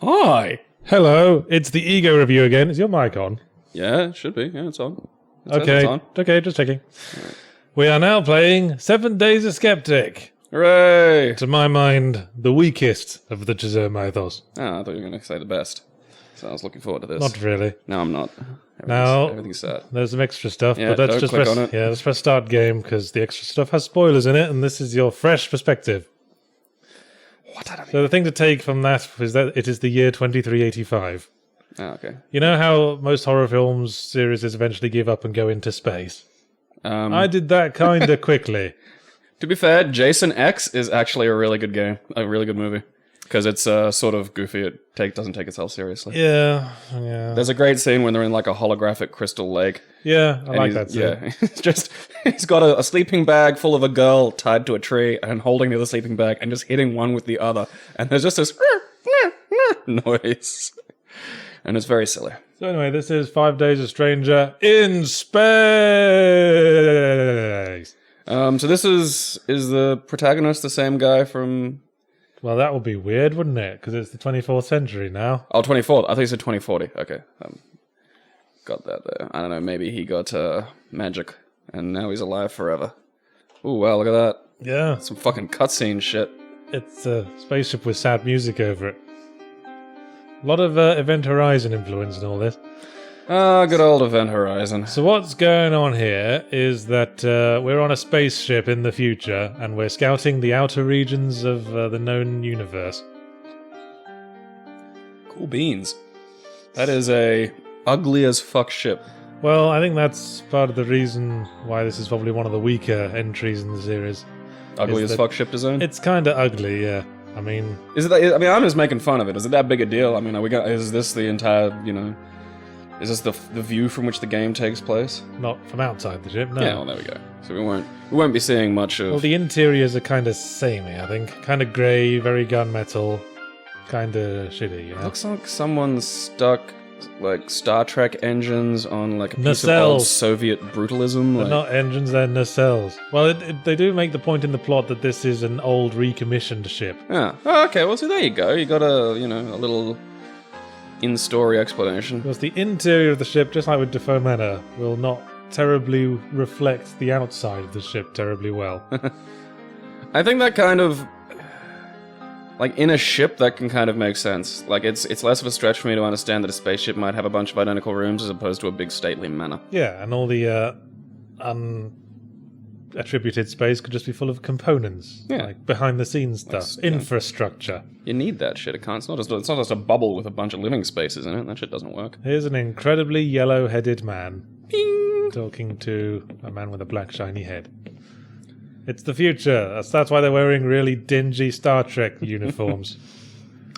Hi. Hello, it's the Ego Review again. Is your mic on? Yeah, it should be. Yeah, it's on. Okay, just checking. Right. We are now playing 7 Days of Skeptic. Hooray! To my mind, the weakest of the Chzo Mythos. Ah, I thought you were going to say the best. So I was looking forward to this. Not really. No, I'm not. Everything's sad. There's some extra stuff, Yeah, but let's just click press, on it. Yeah, let's press start game because the extra stuff has spoilers in it, and this is your fresh perspective. So the thing to take from that is that it is the year 2385. Oh, okay. You know how most horror films series eventually give up and go into space? I did that kind of quickly. To be fair, Jason X is actually a really good game, a really good movie. Because it's sort of goofy, it doesn't take itself seriously. Yeah. There's a great scene when they're in like a holographic crystal lake. Yeah, I like that scene. Yeah, he's got a sleeping bag full of a girl tied to a tree and holding the other sleeping bag and just hitting one with the other. And there's just this noise. And it's very silly. So anyway, this is 5 Days of Stranger in space. So this is the protagonist the same guy from... Well, that would be weird, wouldn't it? Because it's the 24th century now. Oh, 24th. I think he said 2040. Okay. Got that there. I don't know. Maybe he got magic, and now he's alive forever. Ooh, wow, look at that. Yeah. Some fucking cutscene shit. It's a spaceship with sad music over it. A lot of Event Horizon influence in all this. Ah, good old Event Horizon. So what's going on here is that we're on a spaceship in the future, and we're scouting the outer regions of the known universe. Cool beans. That is a ugly as fuck ship. Well, I think that's part of the reason why this is probably one of the weaker entries in the series. Ugly as fuck ship design? It's kind of ugly, yeah. I mean... Is it that, I mean, I'm just making fun of it. Is it that big a deal? I mean, is this the entire, Is this the view from which the game takes place? Not from outside the ship, no. Yeah, well, there we go. So we won't be seeing much of... Well, the interiors are kind of samey, I think. Kind of grey, very gunmetal, kind of shitty, you know? Looks like someone's stuck, like, Star Trek engines on, like, a piece of Nacelles. old Soviet brutalism. They're not engines, they're nacelles. Well, they do make the point in the plot that this is an old, recommissioned ship. Yeah. Oh, okay, well, so there you go. You got a little... in-story explanation. Because the interior of the ship, just like with DeFoe Manor, will not terribly reflect the outside of the ship terribly well. I think that kind of... Like, in a ship, that can kind of make sense. Like, it's less of a stretch for me to understand that a spaceship might have a bunch of identical rooms as opposed to a big stately manor. Yeah, and all the unattributed space could just be full of components. Yeah. Like behind-the-scenes stuff. Infrastructure. You need that shit. It's not just a bubble with a bunch of living spaces in it. That shit doesn't work. Here's an incredibly yellow-headed man. Bing! Talking to a man with a black shiny head. It's the future. That's why they're wearing really dingy Star Trek uniforms.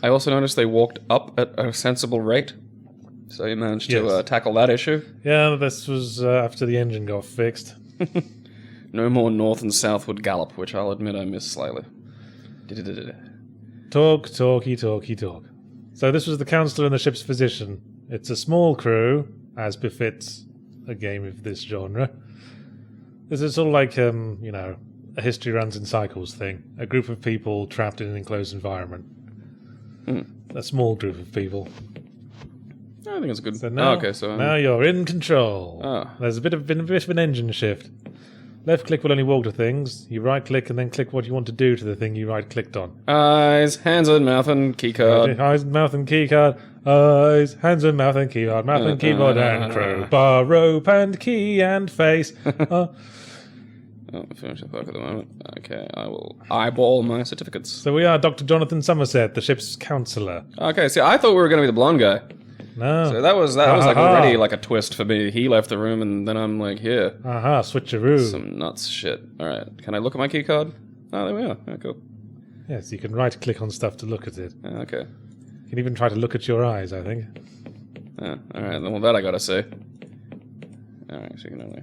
I also noticed they walked up at a sensible rate. So you managed to tackle that issue. Yeah, this was after the engine got fixed. No more north and southward gallop, which I'll admit I missed slightly. Talk. So this was the counselor and the ship's physician. It's a small crew, as befits a game of this genre. This is sort of like, a history runs in cycles thing. A group of people trapped in an enclosed environment. A small group of people. I think it's good. So now, now you're in control. Oh. There's been a bit of an engine shift. Left click will only walk to things. You right click and then click what you want to do to the thing you right clicked on. Eyes, hands and mouth and keycard. Eyes, mouth and keycard. Eyes, hands and mouth and keyboard. Mouth and keyboard and crowbar, rope and key and face. Oh, finish the fuck at the moment. Okay, I will eyeball my certificates. So we are Dr. Jonathan Somerset, the ship's counsellor. Okay, see, I thought we were going to be the blonde guy. No. So that was like already like a twist for me. He left the room and then I'm like, here. Aha, switcheroo. Some nuts shit. Alright, can I look at my key card? Oh, there we are. Yeah, cool. Yes, you can right click on stuff to look at it. Okay. You can even try to look at your eyes, I think. Yeah, alright, well that I gotta say. Alright, so you can only...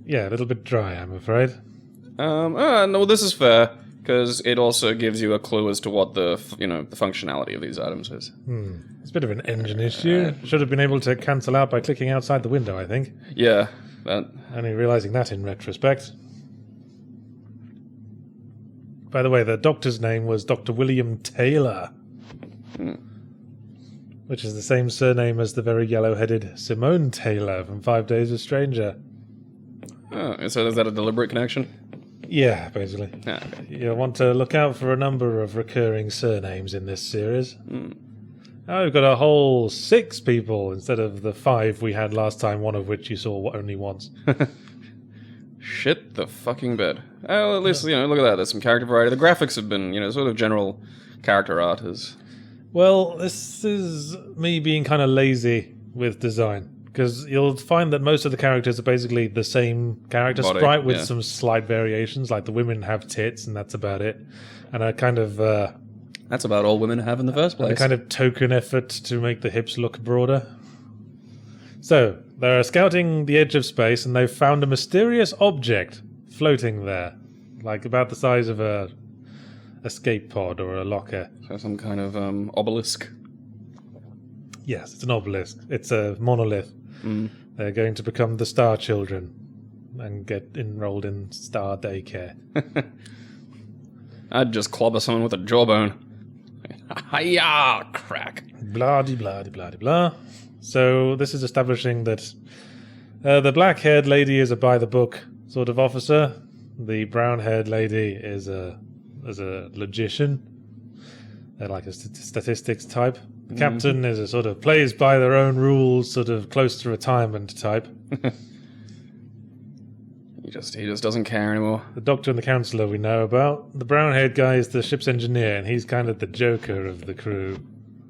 Yeah, a little bit dry, I'm afraid. No, this is fair, because it also gives you a clue as to what the functionality of these items is. It's a bit of an engine issue. Should have been able to cancel out by clicking outside the window, I think. Yeah, that... Only realising that in retrospect. By the way, the doctor's name was Dr. William Taylor, which is the same surname as the very yellow-headed Simone Taylor from 5 Days a Stranger. Oh, so is that a deliberate connection? Yeah, basically. Ah, okay. You'll want to look out for a number of recurring surnames in this series. Now we've got a whole 6 people instead of the 5 we had last time, one of which you saw only once. Shit the fucking bed. Well, at least, look at that. There's some character variety. The graphics have been, sort of general character art is... Well, this is me being kind of lazy with design. Because you'll find that most of the characters are basically the same character Body, sprite with yeah. some slight variations. Like the women have tits, and that's about it. And a kind of... That's about all women have in the first a place. kind of token effort to make the hips look broader. So, they're scouting the edge of space, and they've found a mysterious object floating there. Like about the size of a escape pod or a locker. So some kind of obelisk. Yes, it's an obelisk. It's a monolith. They're going to become the Star Children and get enrolled in Star Daycare. I'd just clobber someone with a jawbone. Hiya! Crack. Blah de blah de blah de blah. So this is establishing that the black-haired lady is a by-the-book sort of officer. The brown-haired lady is a logician. They're like a statistics type. The captain is a sort of plays by their own rules, sort of close to retirement type. He just doesn't care anymore. The doctor and the counselor we know about. The brown-haired guy is the ship's engineer, and he's kind of the Joker of the crew.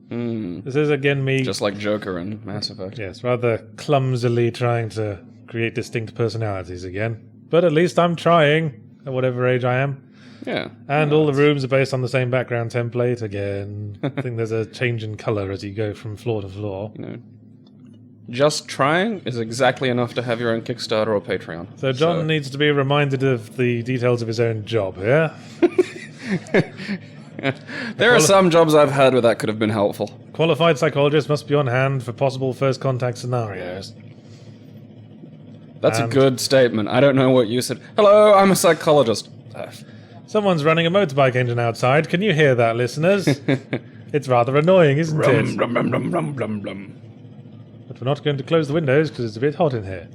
This is again me... Just like Joker in Mass Effect. Yes, rather clumsily trying to create distinct personalities again. But at least I'm trying, at whatever age I am. Yeah. And all the rooms are based on the same background template again. I think there's a change in colour as you go from floor to floor. Just trying is exactly enough to have your own Kickstarter or Patreon. So John needs to be reminded of the details of his own job, yeah? There are some jobs I've had where that could have been helpful. Qualified psychologists must be on hand for possible first contact scenarios. That's a good statement. I don't know what you said. Hello, I'm a psychologist. Someone's running a motorbike engine outside. Can you hear that, listeners? It's rather annoying, isn't it? Rum, rum, rum, rum, rum, rum. But we're not going to close the windows because it's a bit hot in here.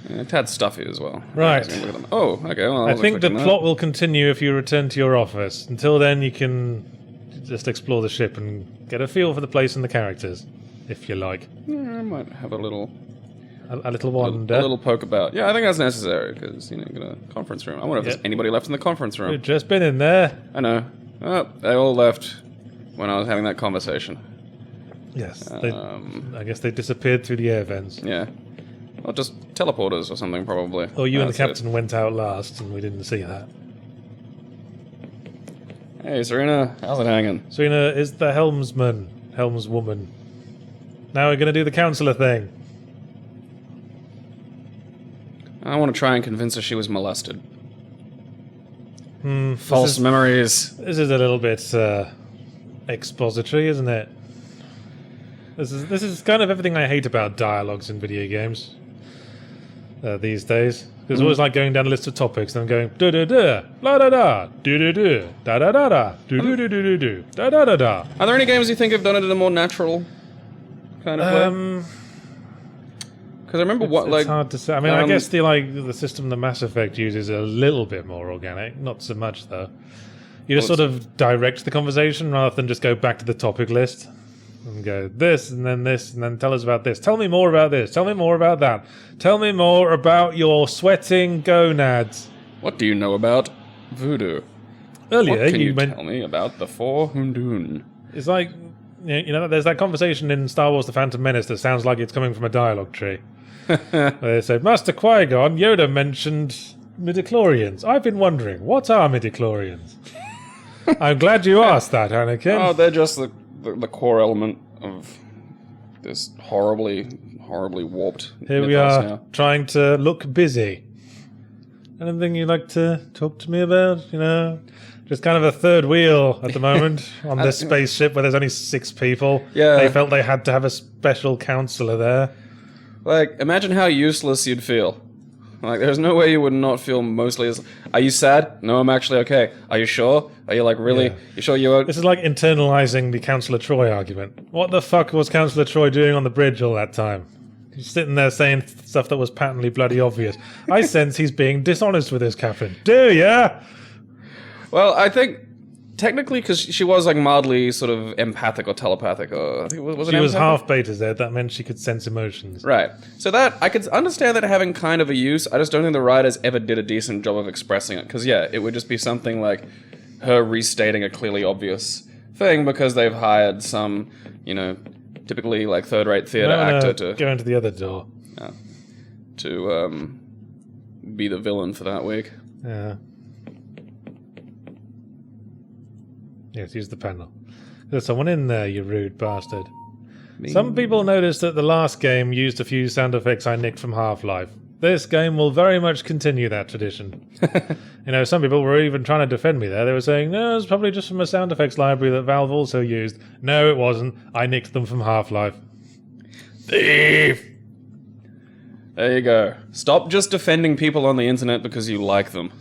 Yeah, a tad stuffy as well. Right. Look at them. Oh, okay. Well, I think the plot will continue if you return to your office. Until then, you can just explore the ship and get a feel for the place and the characters, if you like. Yeah, I might have a little wander. A little poke about. Yeah, I think that's necessary because you get a conference room. I wonder if there's anybody left in the conference room. We've just been in there. I know. Oh, they all left when I was having that conversation. Yes. I guess they disappeared through the air vents. Yeah. Or just teleporters or something, probably. Or you and the captain went out last and we didn't see that. Hey, Serena. How's it hanging? Serena is the helmswoman. Now we're going to do the counselor thing. I want to try and convince her she was molested. False memories. This is a little bit expository, isn't it? This is kind of everything I hate about dialogues in video games these days. It's always like going down a list of topics and I'm going da da da, la da da, do do do, da da da da, do do do do do do, da da da da. Are there any games you think have done it in a more natural kind of way? Because I remember it's hard to say. I mean, I guess the system the Mass Effect uses is a little bit more organic. Not so much though. You just sort of direct the conversation rather than just go back to the topic list. And go this, and then tell us about this. Tell me more about this. Tell me more about that. Tell me more about your sweating gonads. What do you know about voodoo? Earlier, what can you tell me about the Four Hundun? It's like, there's that conversation in Star Wars The Phantom Menace that sounds like it's coming from a dialogue tree. Where they say, Master Qui-Gon, Yoda mentioned midichlorians. I've been wondering, what are midichlorians? I'm glad you asked that, Anakin. Oh, they're just the core element of this horribly warped Here we are, now. Trying to look busy. Anything you'd like to talk to me about? Just kind of a third wheel at the moment on this spaceship where there's only 6 people. Yeah. They felt they had to have a special counselor there. Like, imagine how useless you'd feel Like, there's no way you would not feel mostly as... Are you sad? No, I'm actually okay. Are you sure? Are you, like, really... Yeah. You sure you are... This is like internalizing the Councillor Troy argument. What the fuck was Councillor Troy doing on the bridge all that time? He's sitting there saying stuff that was patently bloody obvious. I sense he's being dishonest with his Catherine. Do ya? Well, I think... Technically, because she was, like, mildly sort of empathic or telepathic, or... I think, was it She was empathic? half beta Z. That meant she could sense emotions. Right. So that, I could understand that having kind of a use, I just don't think the writers ever did a decent job of expressing it. Because, yeah, it would just be something like her restating a clearly obvious thing because they've hired some, you know, typically, like, third-rate theatre actor to... Go into the other door. To, be the villain for that week. Yeah. Yes, use the panel. There's someone in there, you rude bastard. Some people noticed that the last game used a few sound effects I nicked from Half-Life. This game will very much continue that tradition. You know, some people were even trying to defend me there. They were saying, no, it's probably just from a sound effects library that Valve also used. No, it wasn't. I nicked them from Half-Life. Thief! There you go. Stop just defending people on the internet because you like them.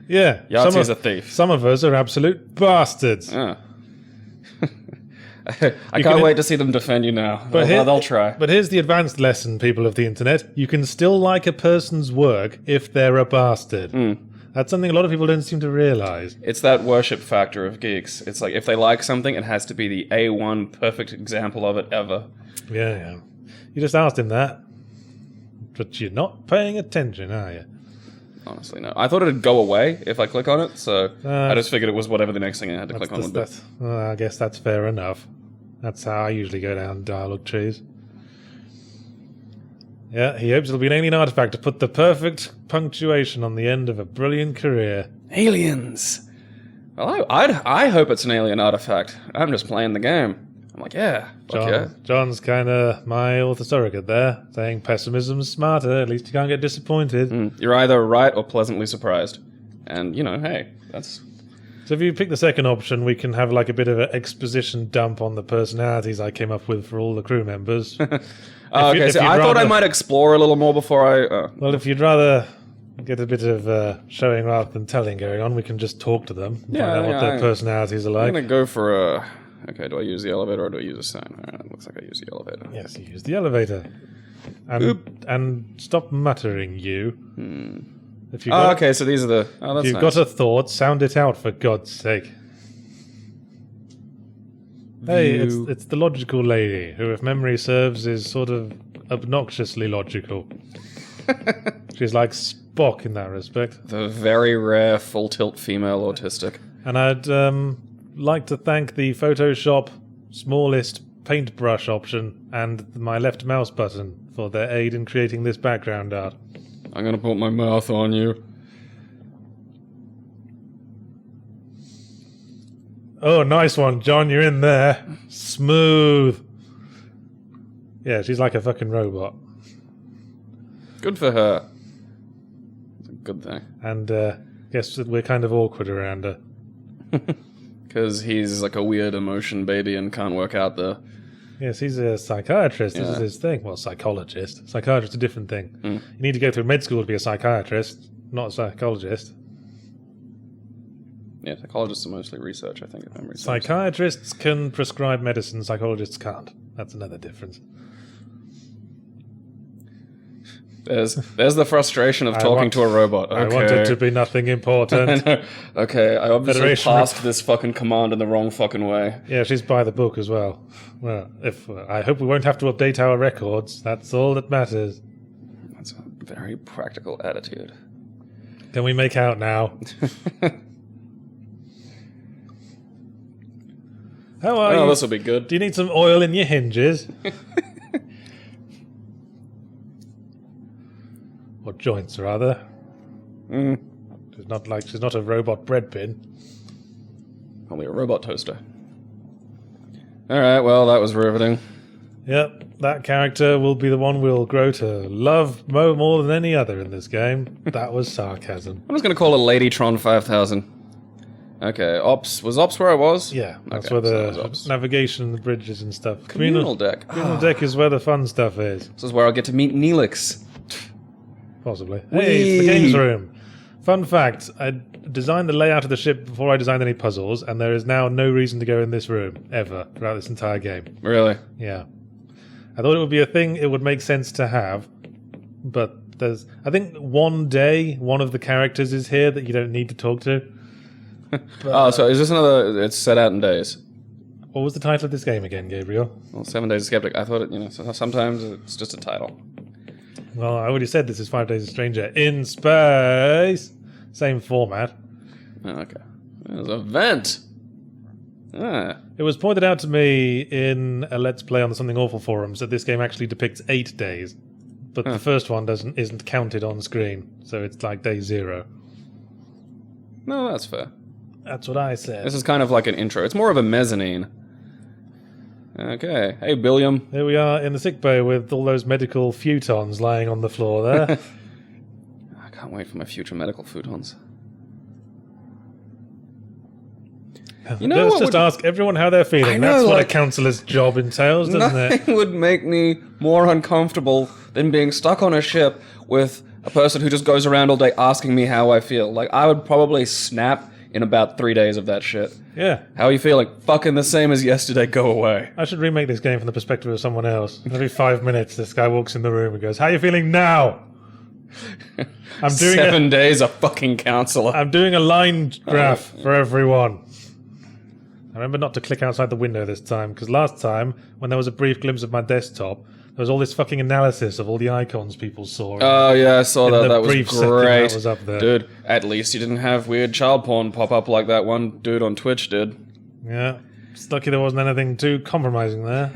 Yeah. Yahtzee's a thief. Some of us are absolute bastards. Ah. I can't wait to see them defend you now. They'll try. But here's the advanced lesson, people of the internet. You can still like a person's work if they're a bastard. That's something a lot of people don't seem to realise. It's that worship factor of geeks. It's like, if they like something, it has to be the A1 perfect example of it ever. Yeah. You just asked him that. But you're not paying attention, are you? Honestly, no. I thought it'd go away if I click on it, so I just figured it was whatever the next thing I had to click on would be. I guess that's fair enough. That's how I usually go down dialogue trees. Yeah, he hopes it'll be an alien artifact to put the perfect punctuation on the end of a brilliant career. Aliens! Well, I hope it's an alien artifact. I'm just playing the game. I'm like, yeah, fuck yeah. John's kind of my author surrogate there, saying pessimism's smarter, at least you can't get disappointed. You're either right or pleasantly surprised. And, you know, hey, that's... So if you pick the second option, we can have like a bit of an exposition dump on the personalities I came up with for all the crew members. Okay, so I thought I might explore a little more before I... Well, if you'd rather get a bit of showing rather than telling going on, we can just talk to them, find out what their personalities are like. I'm going to go for a... Okay, do I use the elevator or do I use a sign? Alright, it looks like I use the elevator. Yes, you use the elevator. And stop muttering, you. If you okay, so these are the... Oh, that's If you've nice. got a thought, sound it out, for God's sake. Hey, it's the logical lady, who, if memory serves, is sort of obnoxiously logical. She's like Spock in that respect. The very rare full-tilt female autistic. And I'd like to thank the Photoshop smallest paintbrush option and my left mouse button for their aid in creating this background art. I'm gonna put my mouth on you. Oh, nice one, John, you're in there. Smooth. Yeah, she's like a fucking robot. Good for her. It's a good thing. And guess that we're kind of awkward around her. Because he's like a weird emotion baby and can't work out the... Yes, he's a psychiatrist. This is Yeah. his thing. Well, psychologist. Psychiatrist's a different thing. You need to go through med school to be a psychiatrist, not a psychologist. Yeah, psychologists are mostly research, I think, if memory serves. Psychiatrists can prescribe medicine, psychologists can't. That's another difference. There's the frustration of talking to a robot. Okay. I want it to be nothing important. Okay, I obviously Federation passed this fucking command in the wrong fucking way. Yeah, she's by the book as well. Well, I hope we won't have to update our records. That's all that matters. That's a very practical attitude. Can we make out now? How are you? Oh, this will be good. Do you need some oil in your hinges? Or joints, rather. She's not a robot bread bin. Probably a robot toaster. Alright, well, that was riveting. Yep, that character will be the one we'll grow to love more than any other in this game. That was sarcasm. I'm just going to call it Ladytron 5000. Okay, Ops. Was Ops where I was? Yeah, that's Okay, where so that the was Ops. navigation and the bridges and stuff. Communal deck. Communal deck is where the fun stuff is. This is where I'll get to meet Neelix. Possibly. Hey, it's the games room. Fun fact, I designed the layout of the ship before I designed any puzzles, and there is now no reason to go in this room, ever, throughout this entire game. Really? Yeah. I thought it would be a thing it would make sense to have, but there's... I think one day, one of the characters is here that you don't need to talk to. Oh, so is this another... It's set out in days? What was the title of this game again, Gabriel? Well, 7 Days of Skeptic. I thought it, sometimes it's just a title. Well, I already said this is 5 Days of Stranger in space. Same format. Oh, okay. There's a vent. Ah. It was pointed out to me in a Let's Play on the Something Awful forums that this game actually depicts 8 days, but the first one isn't counted on screen, so it's like day 0. No, that's fair. That's what I said. This is kind of like an intro. It's more of a mezzanine. Okay. Hey, Billiam. Here we are in the sick bay with all those medical futons lying on the floor there. I can't wait for my future medical futons. Let's just ask everyone how they're feeling. That's what a counsellor's job entails, doesn't it? Nothing would make me more uncomfortable than being stuck on a ship with a person who just goes around all day asking me how I feel. Like, I would probably snap in about 3 days of that shit. Yeah. How are you feeling? Fucking the same as yesterday, go away. I should remake this game from the perspective of someone else. Every 5 minutes, this guy walks in the room and goes, how are you feeling now? I'm doing 7 days a fucking counselor. I'm doing a line graph for everyone. I remember not to click outside the window this time, because last time, when there was a brief glimpse of my desktop, there was all this fucking analysis of all the icons people saw. Oh yeah, I saw that. That was brief second great. that was up there. Dude, at least you didn't have weird child porn pop up like that one dude on Twitch did. Yeah. It's lucky there wasn't anything too compromising there.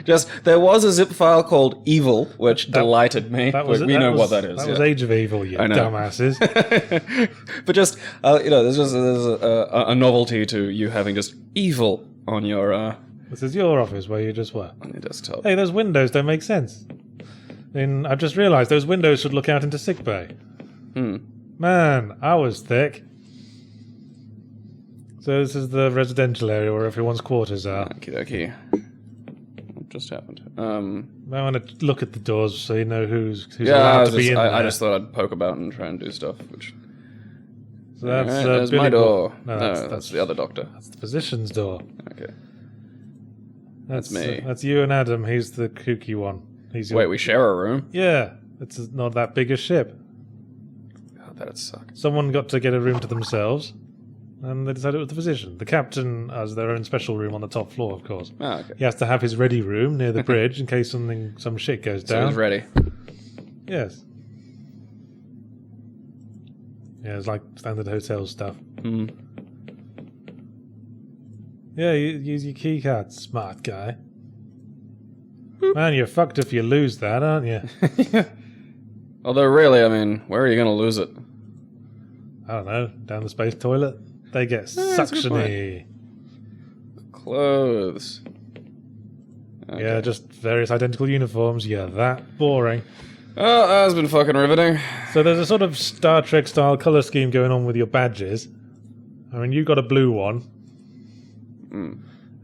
Just, there was a zip file called Evil, which delighted me. We know what that is. That was Age of Evil, you dumbasses. But just, there's a novelty to you having just Evil on your... This is your office where you just were. On your desktop. Hey, those windows don't make sense. I mean, I've just realised those windows should look out into sickbay. Man, I was thick. So this is the residential area where everyone's quarters are. Okie dokie. What just happened? I want to look at the doors so you know who's allowed to be in there. I just thought I'd poke about and try and do stuff, which... So that's there's my door. No, that's the other doctor. That's the physician's door. Okay. That's me. That's you and Adam. He's the kooky one. Wait, we share a room? Yeah. It's not that big a ship. God, that'd suck. Someone got to get a room to themselves, and they decided it was the physician. The captain has their own special room on the top floor, of course. Oh, okay. He has to have his ready room near the bridge in case some shit goes down. So he's ready. Yes. Yeah, it's like standard hotel stuff. Yeah, use your keycard, smart guy. Boop. Man, you're fucked if you lose that, aren't you? Although, really, I mean, where are you going to lose it? I don't know. Down the space toilet? They get suctiony. Clothes. Okay. Yeah, just various identical uniforms. Yeah, that boring. Oh, that's been fucking riveting. So there's a sort of Star Trek style colour scheme going on with your badges. I mean, you got a blue one.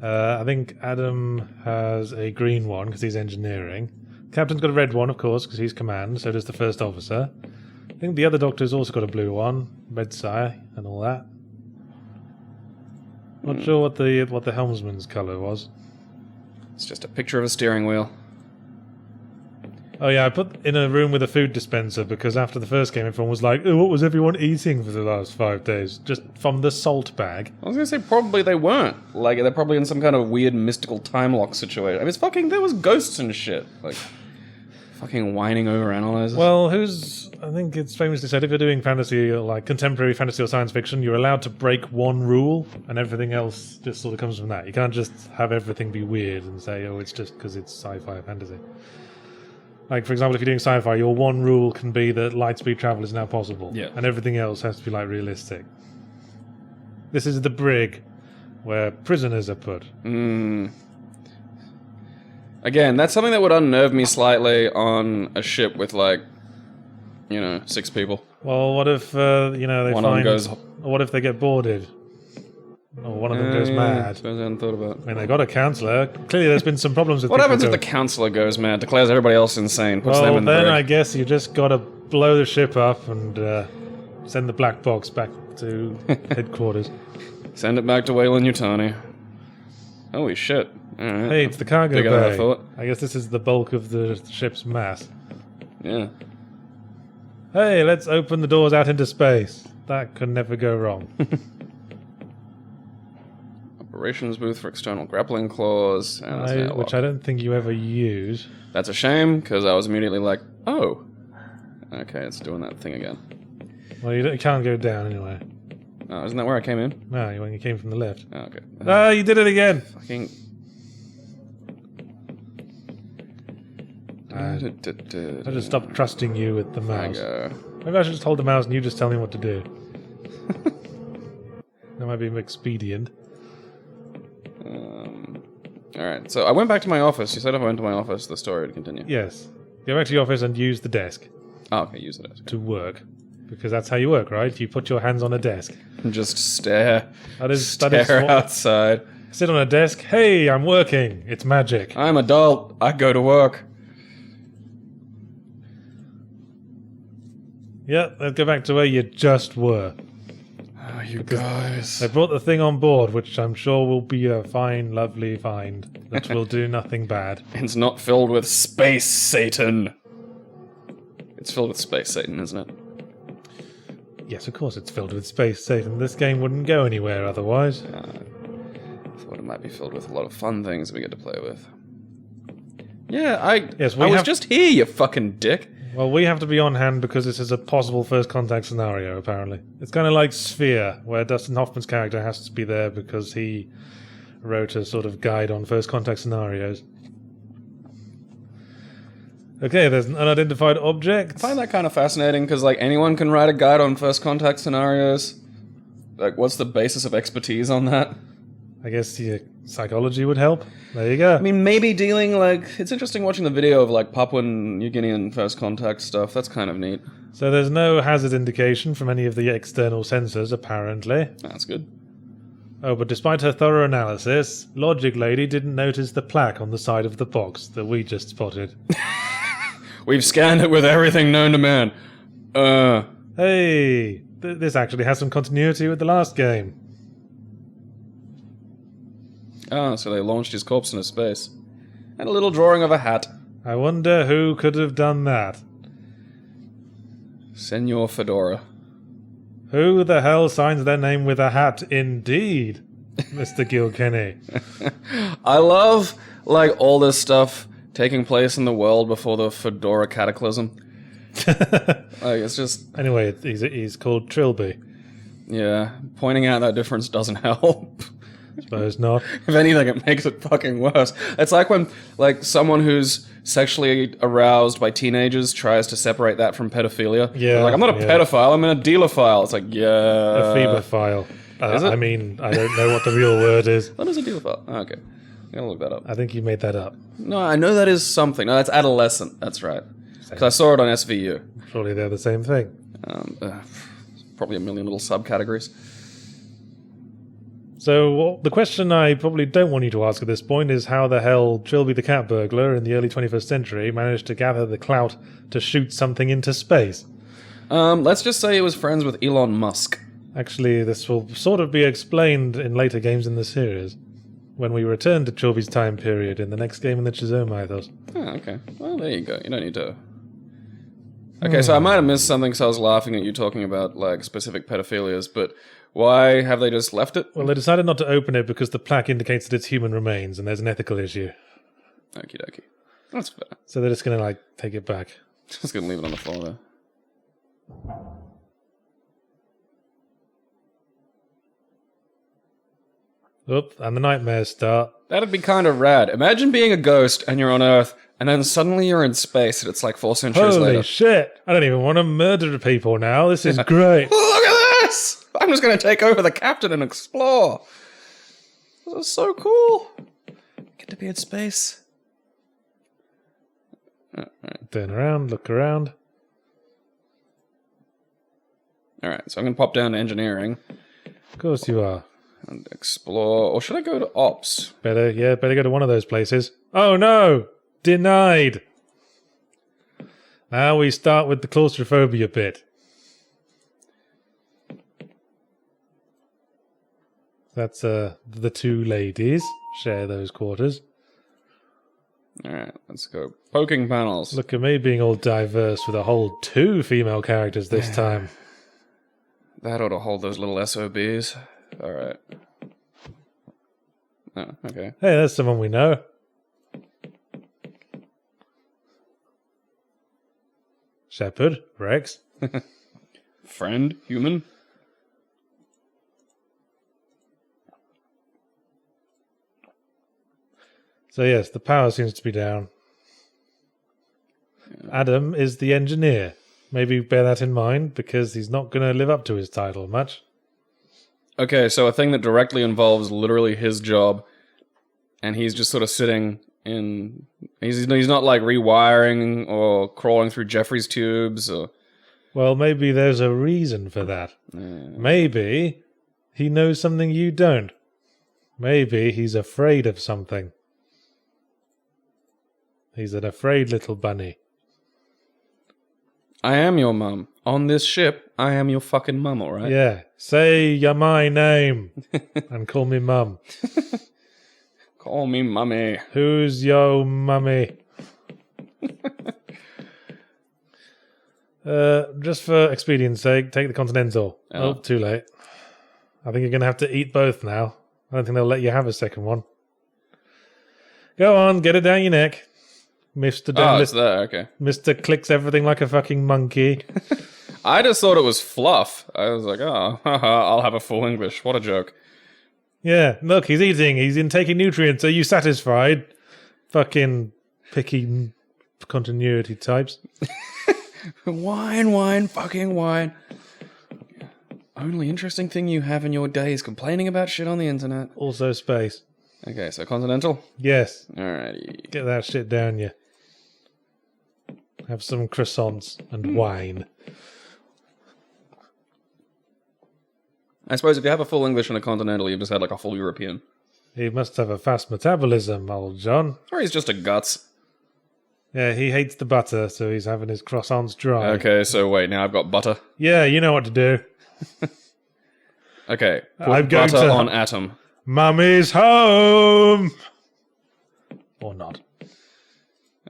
I think Adam has a green one because he's engineering. Captain's got a red one, of course, because he's command. So does the first officer. I think the other doctor's also got a blue one, red sire, and all that. Not sure what the helmsman's colour was. It's just a picture of a steering wheel. Oh yeah, I put in a room with a food dispenser because after the first game everyone was like, oh, what was everyone eating for the last 5 days? Just from the salt bag. I was going to say probably they weren't. Like, they're probably in some kind of weird mystical time lock situation. I mean, it's fucking, there was ghosts and shit. Like, fucking whining over analyzers. Well, I think it's famously said, if you're doing fantasy, or like contemporary fantasy or science fiction, you're allowed to break one rule and everything else just sort of comes from that. You can't just have everything be weird and say, oh, it's just because it's sci-fi or fantasy. Like, for example, if you're doing sci-fi, your one rule can be that light speed travel is now possible. Yeah. And everything else has to be, like, realistic. This is the brig, where prisoners are put. Again, that's something that would unnerve me slightly on a ship with, like, 6 people. Well, what if, they One of them goes... What if they get boarded? Or one of them goes mad. Suppose I hadn't thought about. I mean, they got a counselor. Clearly, there's been some problems with. What people happens if going- the counselor goes mad, declares everybody else insane, puts them Well, in the then brig? I guess you just got to blow the ship up and send the black box back to headquarters. Send it back to Wayland Yutani. Holy shit. Alright. Hey, it's the cargo Bigger than I bay. thought. I guess this is the bulk of the ship's mass. Yeah. Hey, let's open the doors out into space. That could never go wrong. Operations booth for external grappling claws. And it's now Which locked. I don't think you ever use. That's a shame, because I was immediately like, oh. Okay, it's doing that thing again. Well, you can't go down anyway. Oh, isn't that where I came in? No, when you came from the left. Oh, okay. Ah, you did it again! Fucking... I just stopped trusting you with the mouse. Maybe I should just hold the mouse and you just tell me what to do. That might be expedient. Alright, so I went back to my office. You said if I went to my office, the story would continue. Yes. Go back to your office and use the desk Oh, okay, use it. to work. Because that's how you work, right? You put your hands on a desk. Just stare. That is Stare outside. Sit on a desk. Hey, I'm working. It's magic. I'm adult. I go to work. Yeah, let's go back to where you just were. Oh, you guys. They brought the thing on board, which I'm sure will be a fine, lovely find that will do nothing bad. It's not filled with space Satan. It's filled with space Satan, isn't it? Yes, of course it's filled with space Satan. This game wouldn't go anywhere otherwise. I thought it might be filled with a lot of fun things we get to play with. Yeah, I was just here, you fucking dick. Well, we have to be on hand because this is a possible first contact scenario, apparently. It's kind of like Sphere, where Dustin Hoffman's character has to be there because he wrote a sort of guide on first contact scenarios. Okay, there's an unidentified object. I find that kind of fascinating because, like, anyone can write a guide on first contact scenarios. Like, what's the basis of expertise on that? I guess your psychology would help. There you go. I mean, maybe dealing, like, it's interesting watching the video of, like, Papua New Guinean first contact stuff. That's kind of neat. So there's no hazard indication from any of the external sensors, apparently. That's good. Oh, but despite her thorough analysis, Logic Lady didn't notice the plaque on the side of the box that we just spotted. We've scanned it with everything known to man. Hey, this actually has some continuity with the last game. Oh, so they launched his corpse into space. And a little drawing of a hat. I wonder who could have done that. Senor Fedora. Who the hell signs their name with a hat indeed, Mr. Gilkenny? I love, like, all this stuff taking place in the world before the Fedora cataclysm. Like, it's just... Anyway, he's called Trilby. Yeah, pointing out that difference doesn't help. Suppose not. If anything, it makes it fucking worse. It's like when, like, someone who's sexually aroused by teenagers tries to separate that from pedophilia. Yeah, They're like, I'm not a yeah. pedophile, I'm a dealophile. It's like, yeah... A feebophile. Is it? I mean, I don't know what the real word is. What is a dealophile? Oh, okay. I gotta look that up. I think you made that up. No, I know that is something. No, that's adolescent. That's right. Because I saw it on SVU. Surely they're the same thing. Probably a million little subcategories. So the question I probably don't want you to ask at this point is how the hell Trilby the cat burglar in the early 21st century managed to gather the clout to shoot something into space. Let's just say he was friends with Elon Musk. Actually, this will sort of be explained in later games in the series, when we return to Trilby's time period in the next game in the Chzo Mythos. Oh, okay. Well, there you go. You don't need to... Okay, so I might have missed something because I was laughing at you talking about, like, specific pedophilias, but why have they just left it? Well, they decided not to open it because the plaque indicates that it's human remains and there's an ethical issue. Okie dokie. That's fair. So they're just going to, like, take it back. Just gonna leave it on the floor there. Oop, and the nightmares start. That'd be kind of rad. Imagine being a ghost and you're on Earth, and then suddenly you're in space and it's like 4 centuries Holy later. shit! I don't even want to murder people now. This is great. Look at this! I'm just gonna take over the captain and explore. This is so cool. Get to be in space. Turn around, look around. Alright, so I'm gonna pop down to engineering. Of course you are. And explore. Or should I go to ops? Better go to one of those places. Oh no! Denied! Now we start with the claustrophobia bit. That's the two ladies share those quarters. Alright, let's go. Poking panels. Look at me being all diverse with a whole 2 female characters this time. That ought to hold those little SOBs. Alright. Oh, okay. Hey, that's someone we know. Shepherd, Rex. Friend, human. So yes, the power seems to be down. Adam is the engineer. Maybe bear that in mind, because he's not going to live up to his title much. Okay, so a thing that directly involves literally his job, and he's just sort of sitting in... He's not, like, rewiring or crawling through Jeffrey's tubes or... Well, maybe there's a reason for that. Maybe he knows something you don't. Maybe he's afraid of something. He's an afraid little bunny. I am your mum. On this ship, I am your fucking mum, alright? Yeah. Say my name and call me mum. Call me mummy. Who's yo mummy? Just for expedience sake, take the Continental. Oh, too late. I think you're going to have to eat both now. I don't think they'll let you have a second one. Go on, get it down your neck. Mr. It's there, okay. Mr. clicks everything like a fucking monkey. I just thought it was fluff. I was like, oh, I'll have a full English. What a joke. Yeah, look, he's eating. He's intaking nutrients. Are you satisfied? Fucking picky continuity types. Wine, fucking wine. Only interesting thing you have in your day is complaining about shit on the internet. Also space. Okay, so Continental? Yes. Alrighty. Get that shit down you. Have some croissants and wine. I suppose if you have a full English and a Continental, you've just had like a full European. He must have a fast metabolism, old John. Or he's just a guts. Yeah, he hates the butter, so he's having his croissants dry. Okay, so wait, now I've got butter. Yeah, you know what to do. Okay, I'm put going butter to- on atom. Mummy's home! Or not.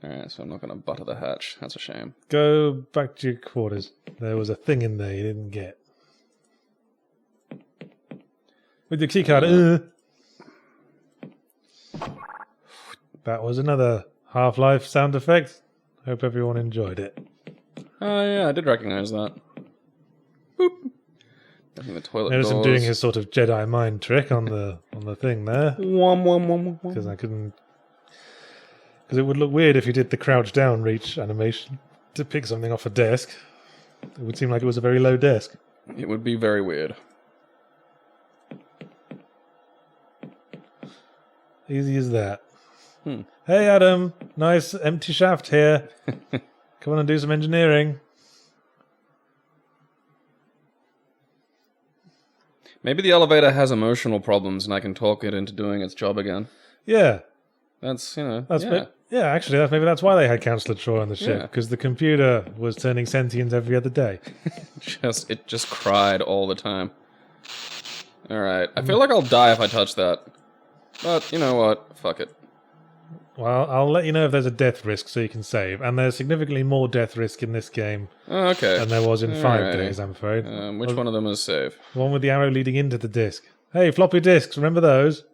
Alright, so I'm not going to butter the hatch. That's a shame. Go back to your quarters. There was a thing in there you didn't get. With your keycard. That was another Half-Life sound effect. Hope everyone enjoyed it. Oh yeah, I did recognize that. Boop. I think the toilet Notice him doors. doing his sort of Jedi mind trick on the thing there. Because I couldn't... Because it would look weird if you did the crouch down reach animation to pick something off a desk. It would seem like it was a very low desk. It would be very weird. Easy as that. Hey Adam, nice empty shaft here. Come on and do some engineering. Maybe the elevator has emotional problems and I can talk it into doing its job again. Yeah. That's, you know, That's yeah. actually, maybe that's why they had Councillor Troy on the ship, Yeah. because the computer was turning sentient every other day. It just cried all the time. Alright, I feel like I'll die if I touch that. But, you know what? Fuck it. Well, I'll let you know if there's a death risk so you can save, and there's significantly more death risk in this game Oh, okay. than there was in 5 Alrighty. days, I'm afraid. Which one of them is safe? The one with the arrow leading into the disc. Hey, floppy disks, remember those?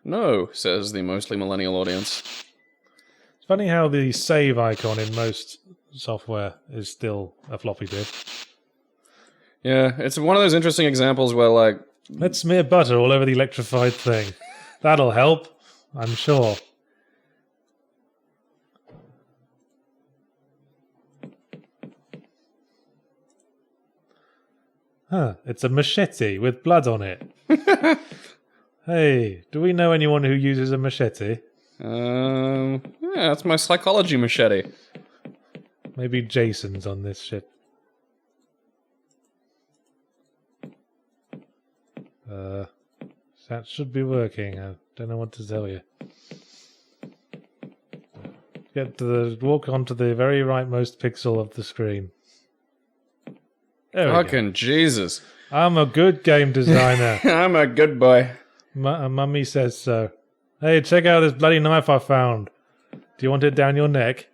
No, says the mostly millennial audience. It's funny how the save icon in most software is still a floppy disk. Yeah, it's one of those interesting examples where, like... Let's smear butter all over the electrified thing. That'll help, I'm sure. Huh, it's a machete with blood on it. Hey, do we know anyone who uses a machete? Yeah, that's my psychology machete. Maybe Jason's on this ship. That should be working. I don't know what to tell you. Walk onto the very rightmost pixel of the screen. There we go. Fucking Jesus. I'm a good game designer. I'm a good boy. Mummy says so. Hey, check out this bloody knife I found. Do you want it down your neck?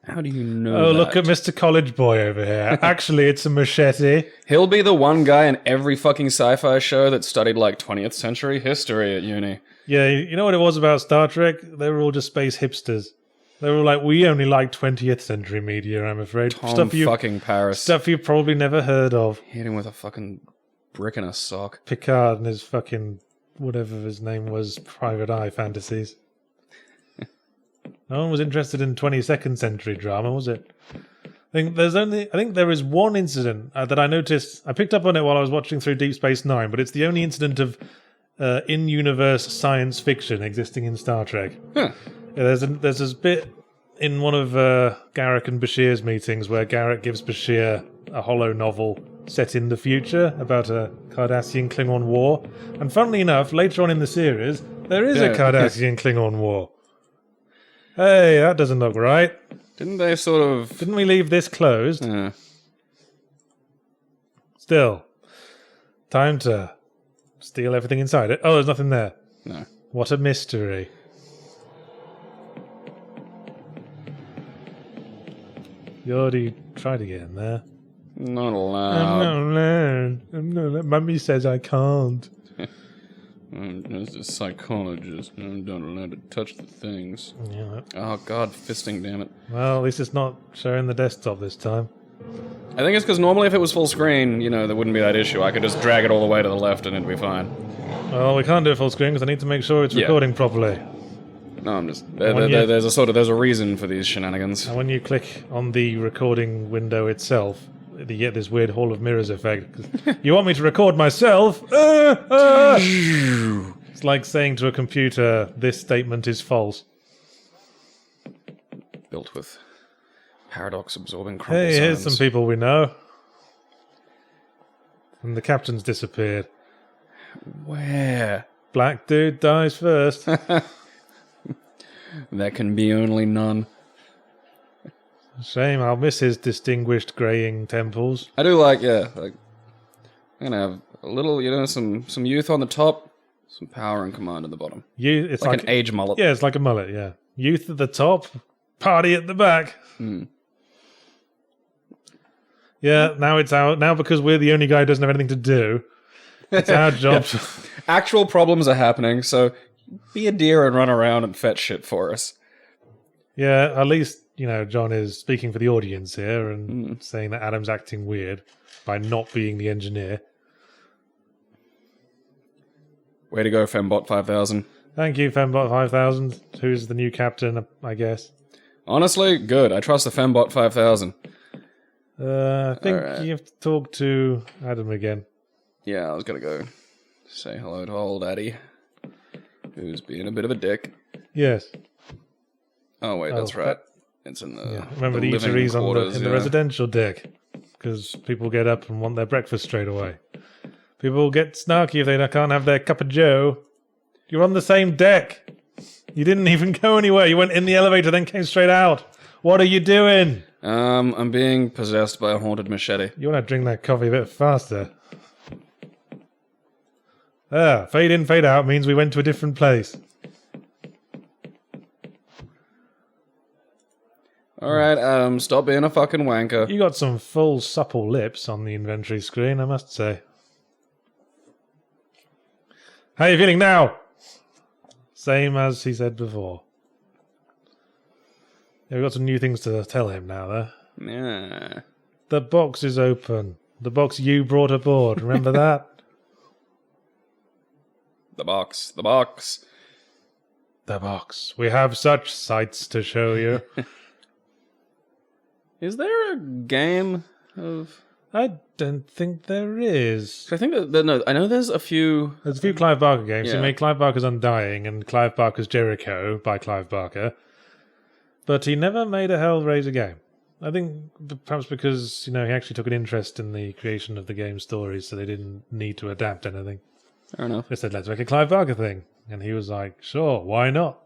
How do you know Oh, that? look at Mr. College Boy over here. Actually, it's a machete. He'll be the one guy in every fucking sci-fi show that studied, like, 20th century history at uni. Yeah, you know what it was about Star Trek? They were all just space hipsters. They were like, we only like 20th century media, I'm afraid. Tom fucking Paris. Stuff you've probably never heard of. Hit him with a fucking brick in a sock. Picard and his fucking, whatever his name was, Private Eye fantasies. No one was interested in 22nd century drama, was it? I think there is one incident that I noticed. I picked up on it while I was watching through Deep Space Nine, but it's the only incident of in-universe science fiction existing in Star Trek. Huh. Yeah, there's this bit in one of Garak and Bashir's meetings where Garak gives Bashir a holo novel set in the future about a Cardassian-Klingon war. And funnily enough, later on in the series, there is a Cardassian-Klingon war. Hey, that doesn't look right. Didn't they sort of... Didn't we leave this closed? Still. Time to steal everything inside it. Oh, there's nothing there. No. What a mystery. You already tried to get in there. Not allowed. I'm not allowed. Mummy says I can't. I'm just a psychologist. I'm not allowed to touch the things. Yeah. Oh, God, fisting, damn it. Well, at least it's not showing the desktop this time. I think it's because normally if it was full screen, you know, there wouldn't be that issue. I could just drag it all the way to the left and it'd be fine. Well, we can't do it full screen because I need to make sure it's recording properly. No, I'm just... There's a reason for these shenanigans. And when you click on the recording window itself, you get this weird Hall of Mirrors effect. You want me to record myself? It's like saying to a computer, this statement is false. Built with paradox-absorbing crumple Hey, here's science. some people we know. And the captain's disappeared. Where? Black dude dies first. There can be only none. Shame, I'll miss his distinguished greying temples. I do like, I'm gonna have a little, some youth on the top, some power and command at the bottom. It's like an age mullet. Yeah, it's like a mullet, yeah. Youth at the top, party at the back. Yeah, now because we're the only guy who doesn't have anything to do, it's our job. Yeah. Actual problems are happening, so be a deer and run around and fetch shit for us. Yeah, at least, John is speaking for the audience here and saying that Adam's acting weird by not being the engineer. Way to go, Fembot 5000. Thank you, Fembot 5000, who's the new captain, I guess. Honestly, good. I trust the Fembot 5000. I think you have to talk to Adam again. Yeah, I was gonna go say hello to old Addy, who's being a bit of a dick. Yes. Oh, wait, that's right. It's in the Remember the living eateries quarters, in the residential deck? Because people get up and want their breakfast straight away. People get snarky if they can't have their cup of joe. You're on the same deck. You didn't even go anywhere. You went in the elevator, then came straight out. What are you doing? I'm being possessed by a haunted machete. You want to drink that coffee a bit faster. Fade in, fade out means we went to a different place. Alright, stop being a fucking wanker. You got some full, supple lips on the inventory screen, I must say. How are you feeling now? Same as he said before. Yeah, we've got some new things to tell him now, though. Yeah. The box is open. The box you brought aboard. Remember that? The box. The box. The box. We have such sights to show you. Is there a game of... I don't think there is. I think that no, I know there's a few... There's a few Clive Barker games. Yeah. You made Clive Barker's Undying and Clive Barker's Jericho by Clive Barker. But he never made a Hellraiser game. I think perhaps because, he actually took an interest in the creation of the game stories, so they didn't need to adapt anything. Fair enough. They said, let's make a Clive Barker thing. And he was like, sure, why not?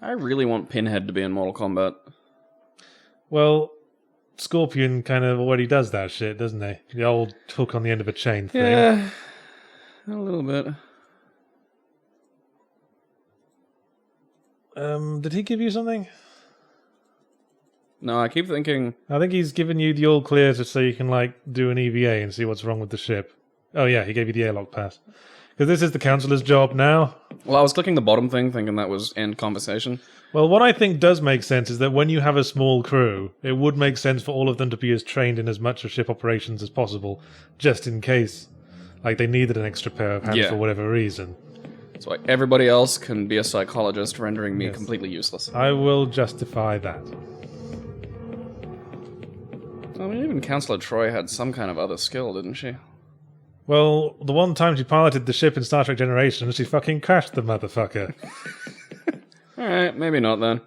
I really want Pinhead to be in Mortal Kombat. Well, Scorpion kind of already does that shit, doesn't he? The old hook on the end of a chain thing. Yeah, a little bit. Did he give you something? No, I keep thinking... I think he's given you the all clear so you can, do an EVA and see what's wrong with the ship. Oh, yeah, he gave you the airlock pass. Because this is the Councillor's job now. Well, I was clicking the bottom thing, thinking that was end conversation. Well, what I think does make sense is that when you have a small crew, it would make sense for all of them to be as trained in as much of ship operations as possible, just in case, they needed an extra pair of hands for whatever reason. So everybody else can be a psychologist, rendering me completely useless. I will justify that. I mean, even Councillor Troy had some kind of other skill, didn't she? Well, the one time she piloted the ship in Star Trek Generations, she fucking crashed the motherfucker. Alright, maybe not then.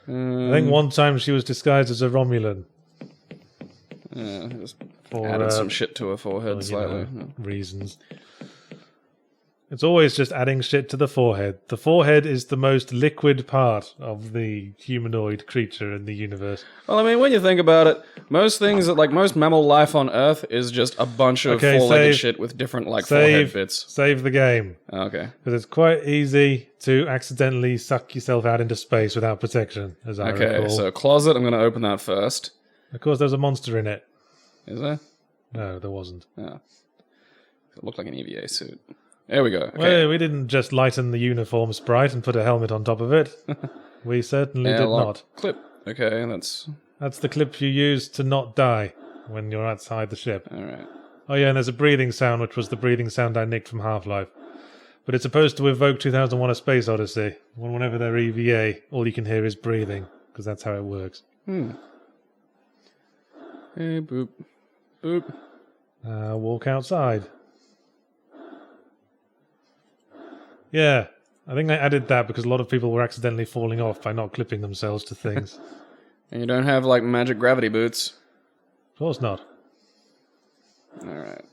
I think one time she was disguised as a Romulan. Yeah, just added some shit to her forehead slightly. Reasons. It's always just adding shit to the forehead. The forehead is the most liquid part of the humanoid creature in the universe. Well, I mean, when you think about it, most things that, most mammal life on Earth is just a bunch of four-legged shit with different, forehead bits. Save the game. Okay. Because it's quite easy to accidentally suck yourself out into space without protection, as I recall. Okay, so closet, I'm going to open that first. Of course, there's a monster in it. Is there? No, there wasn't. Oh. It looked like an EVA suit. There we go. Okay. Well, we didn't just lighten the uniform sprite and put a helmet on top of it. We certainly did not. Clip. Okay, That's the clip you use to not die when you're outside the ship. Alright. Oh yeah, and there's a breathing sound, which was the breathing sound I nicked from Half-Life. But it's supposed to evoke 2001: A Space Odyssey. Whenever they're EVA, all you can hear is breathing, because that's how it works. Hey, boop. Boop. Walk outside. Yeah, I think I added that because a lot of people were accidentally falling off by not clipping themselves to things. And you don't have, magic gravity boots? Of course not. Alright.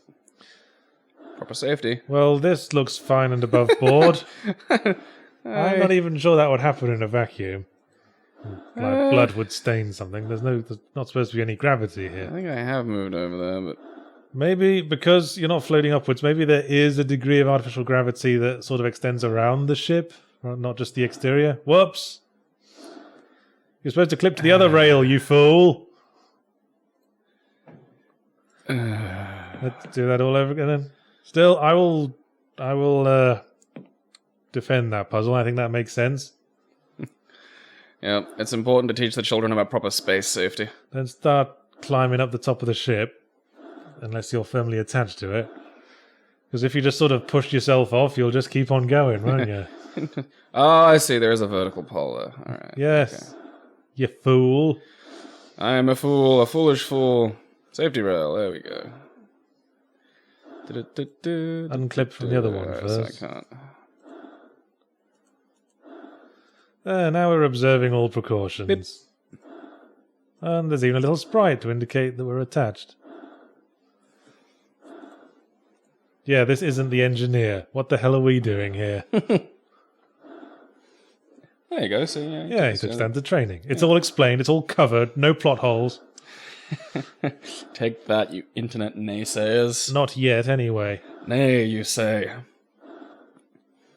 Proper safety. Well, this looks fine and above board. I'm not even sure that would happen in a vacuum. Blood would stain something. There's not supposed to be any gravity here. I think I have moved over there, but... Maybe because you're not floating upwards, maybe there is a degree of artificial gravity that sort of extends around the ship, not just the exterior. Whoops! You're supposed to clip to the other rail, you fool! Let's do that all over again then. Still, I will defend that puzzle. I think that makes sense. Yeah, it's important to teach the children about proper space safety. Then start climbing up the top of the ship. Unless you're firmly attached to it. Because if you just sort of push yourself off, you'll just keep on going, won't you? Oh, I see. There is a vertical pole there. All right. Yes. Okay. You fool. I am a fool, a foolish fool. Safety rail. There we go. Unclip from the other one first. So I can't. Now we're observing all precautions. Beep. And there's even a little sprite to indicate that we're attached. Yeah, this isn't the engineer. What the hell are we doing here? There you go. So yeah, he took standard training. It's all explained. It's all covered. No plot holes. Take that, you internet naysayers. Not yet, anyway. Nay, you say.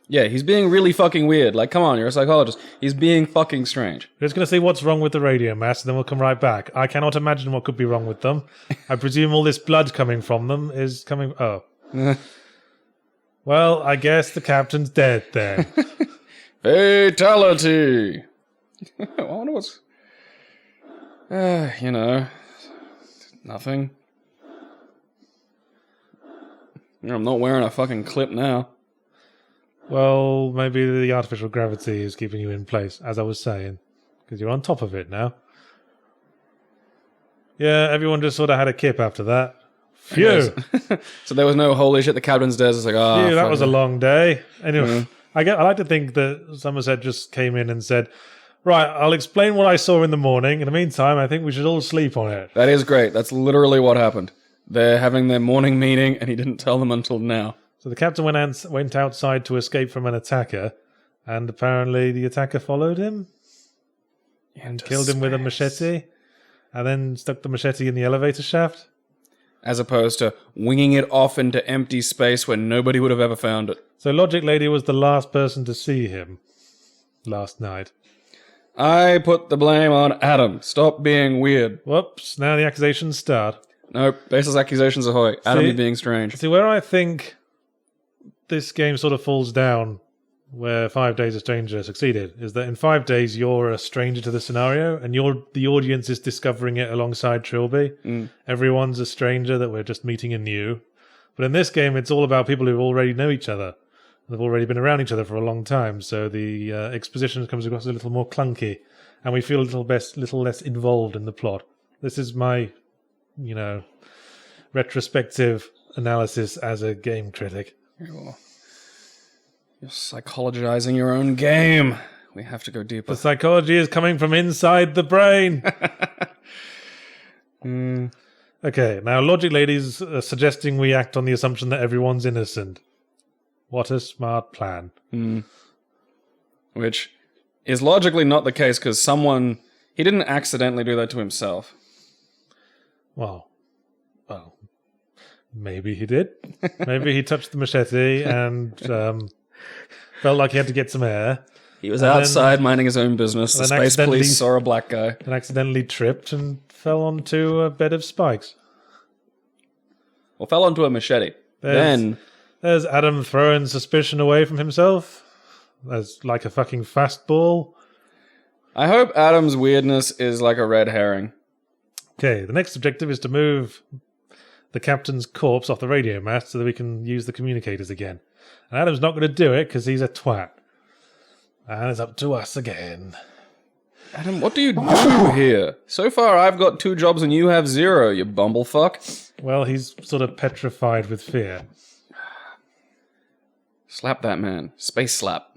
Yeah, he's being really fucking weird. Come on, you're a psychologist. He's being fucking strange. We're just going to see what's wrong with the radio masts, and then we'll come right back. I cannot imagine what could be wrong with them. I presume all this blood coming from them is coming... Oh. Well, I guess the captain's dead then. Fatality! I wonder what's... nothing. I'm not wearing a fucking clip now. Well, maybe the artificial gravity is keeping you in place, as I was saying. Because you're on top of it now. Yeah, everyone just sort of had a kip after that. Phew! So there was no holy shit, the captain's dead. It's like, Phew, that was a long day. Anyway, I like to think that Somerset just came in and said, Right, I'll explain what I saw in the morning. In the meantime, I think we should all sleep on it. That is great. That's literally what happened. They're having their morning meeting, and he didn't tell them until now. So the captain went outside to escape from an attacker, and apparently the attacker followed him and killed him with a machete, and then stuck the machete in the elevator shaft. As opposed to winging it off into empty space where nobody would have ever found it. So Logic Lady was the last person to see him last night. I put the blame on Adam. Stop being weird. Whoops, now the accusations start. Nope, baseless accusations ahoy. Adam, See- you're being strange. See, where I think this game sort of falls down, where 5 Days a Stranger succeeded, is that in 5 days you're a stranger to the scenario, and the audience is discovering it alongside Trilby. Everyone's a stranger that we're just meeting anew. But in this game, it's all about people who already know each other. They've already been around each other for a long time, so the exposition comes across a little more clunky, and we feel a little less involved in the plot. This is my, retrospective analysis as a game critic. You're psychologizing your own game. We have to go deeper. The psychology is coming from inside the brain. Okay, now Logic Lady's suggesting we act on the assumption that everyone's innocent. What a smart plan. Which is logically not the case because he didn't accidentally do that to himself. Well, maybe he did. Maybe he touched the machete and felt like he had to get some air. He was outside minding his own business. The space police saw a black guy. And accidentally tripped and fell onto a bed of spikes. Or fell onto a machete. There's Adam throwing suspicion away from himself. As like a fucking fastball. I hope Adam's weirdness is like a red herring. Okay, the next objective is to move the captain's corpse off the radio mast so that we can use the communicators again. And Adam's not going to do it because he's a twat. And it's up to us again. Adam, what do you do here? So far I've got 2 jobs and you have 0, you bumblefuck. Well, he's sort of petrified with fear. Slap that man. Space slap.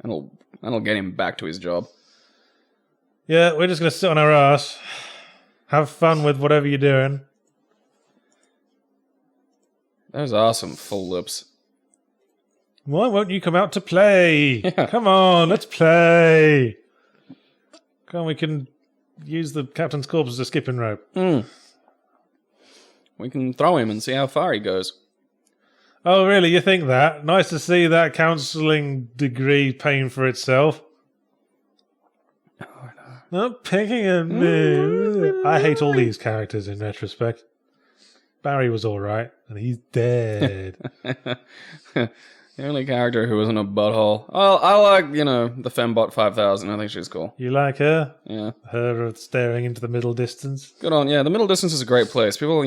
That'll get him back to his job. Yeah, we're just going to sit on our ass. Have fun with whatever you're doing. Those are some full lips. Why won't you come out to play? Yeah. Come on, let's play. Come on, we can use the captain's corpse as a skipping rope. We can throw him and see how far he goes. Oh, really? You think that? Nice to see that counselling degree paying for itself. Not picking at me. I hate all these characters in retrospect. Barry was alright, and he's dead. The only character who isn't a butthole. Well, I like, the Fembot 5000. I think she's cool. You like her? Yeah. Her staring into the middle distance? Good on. Yeah, the middle distance is a great place. People,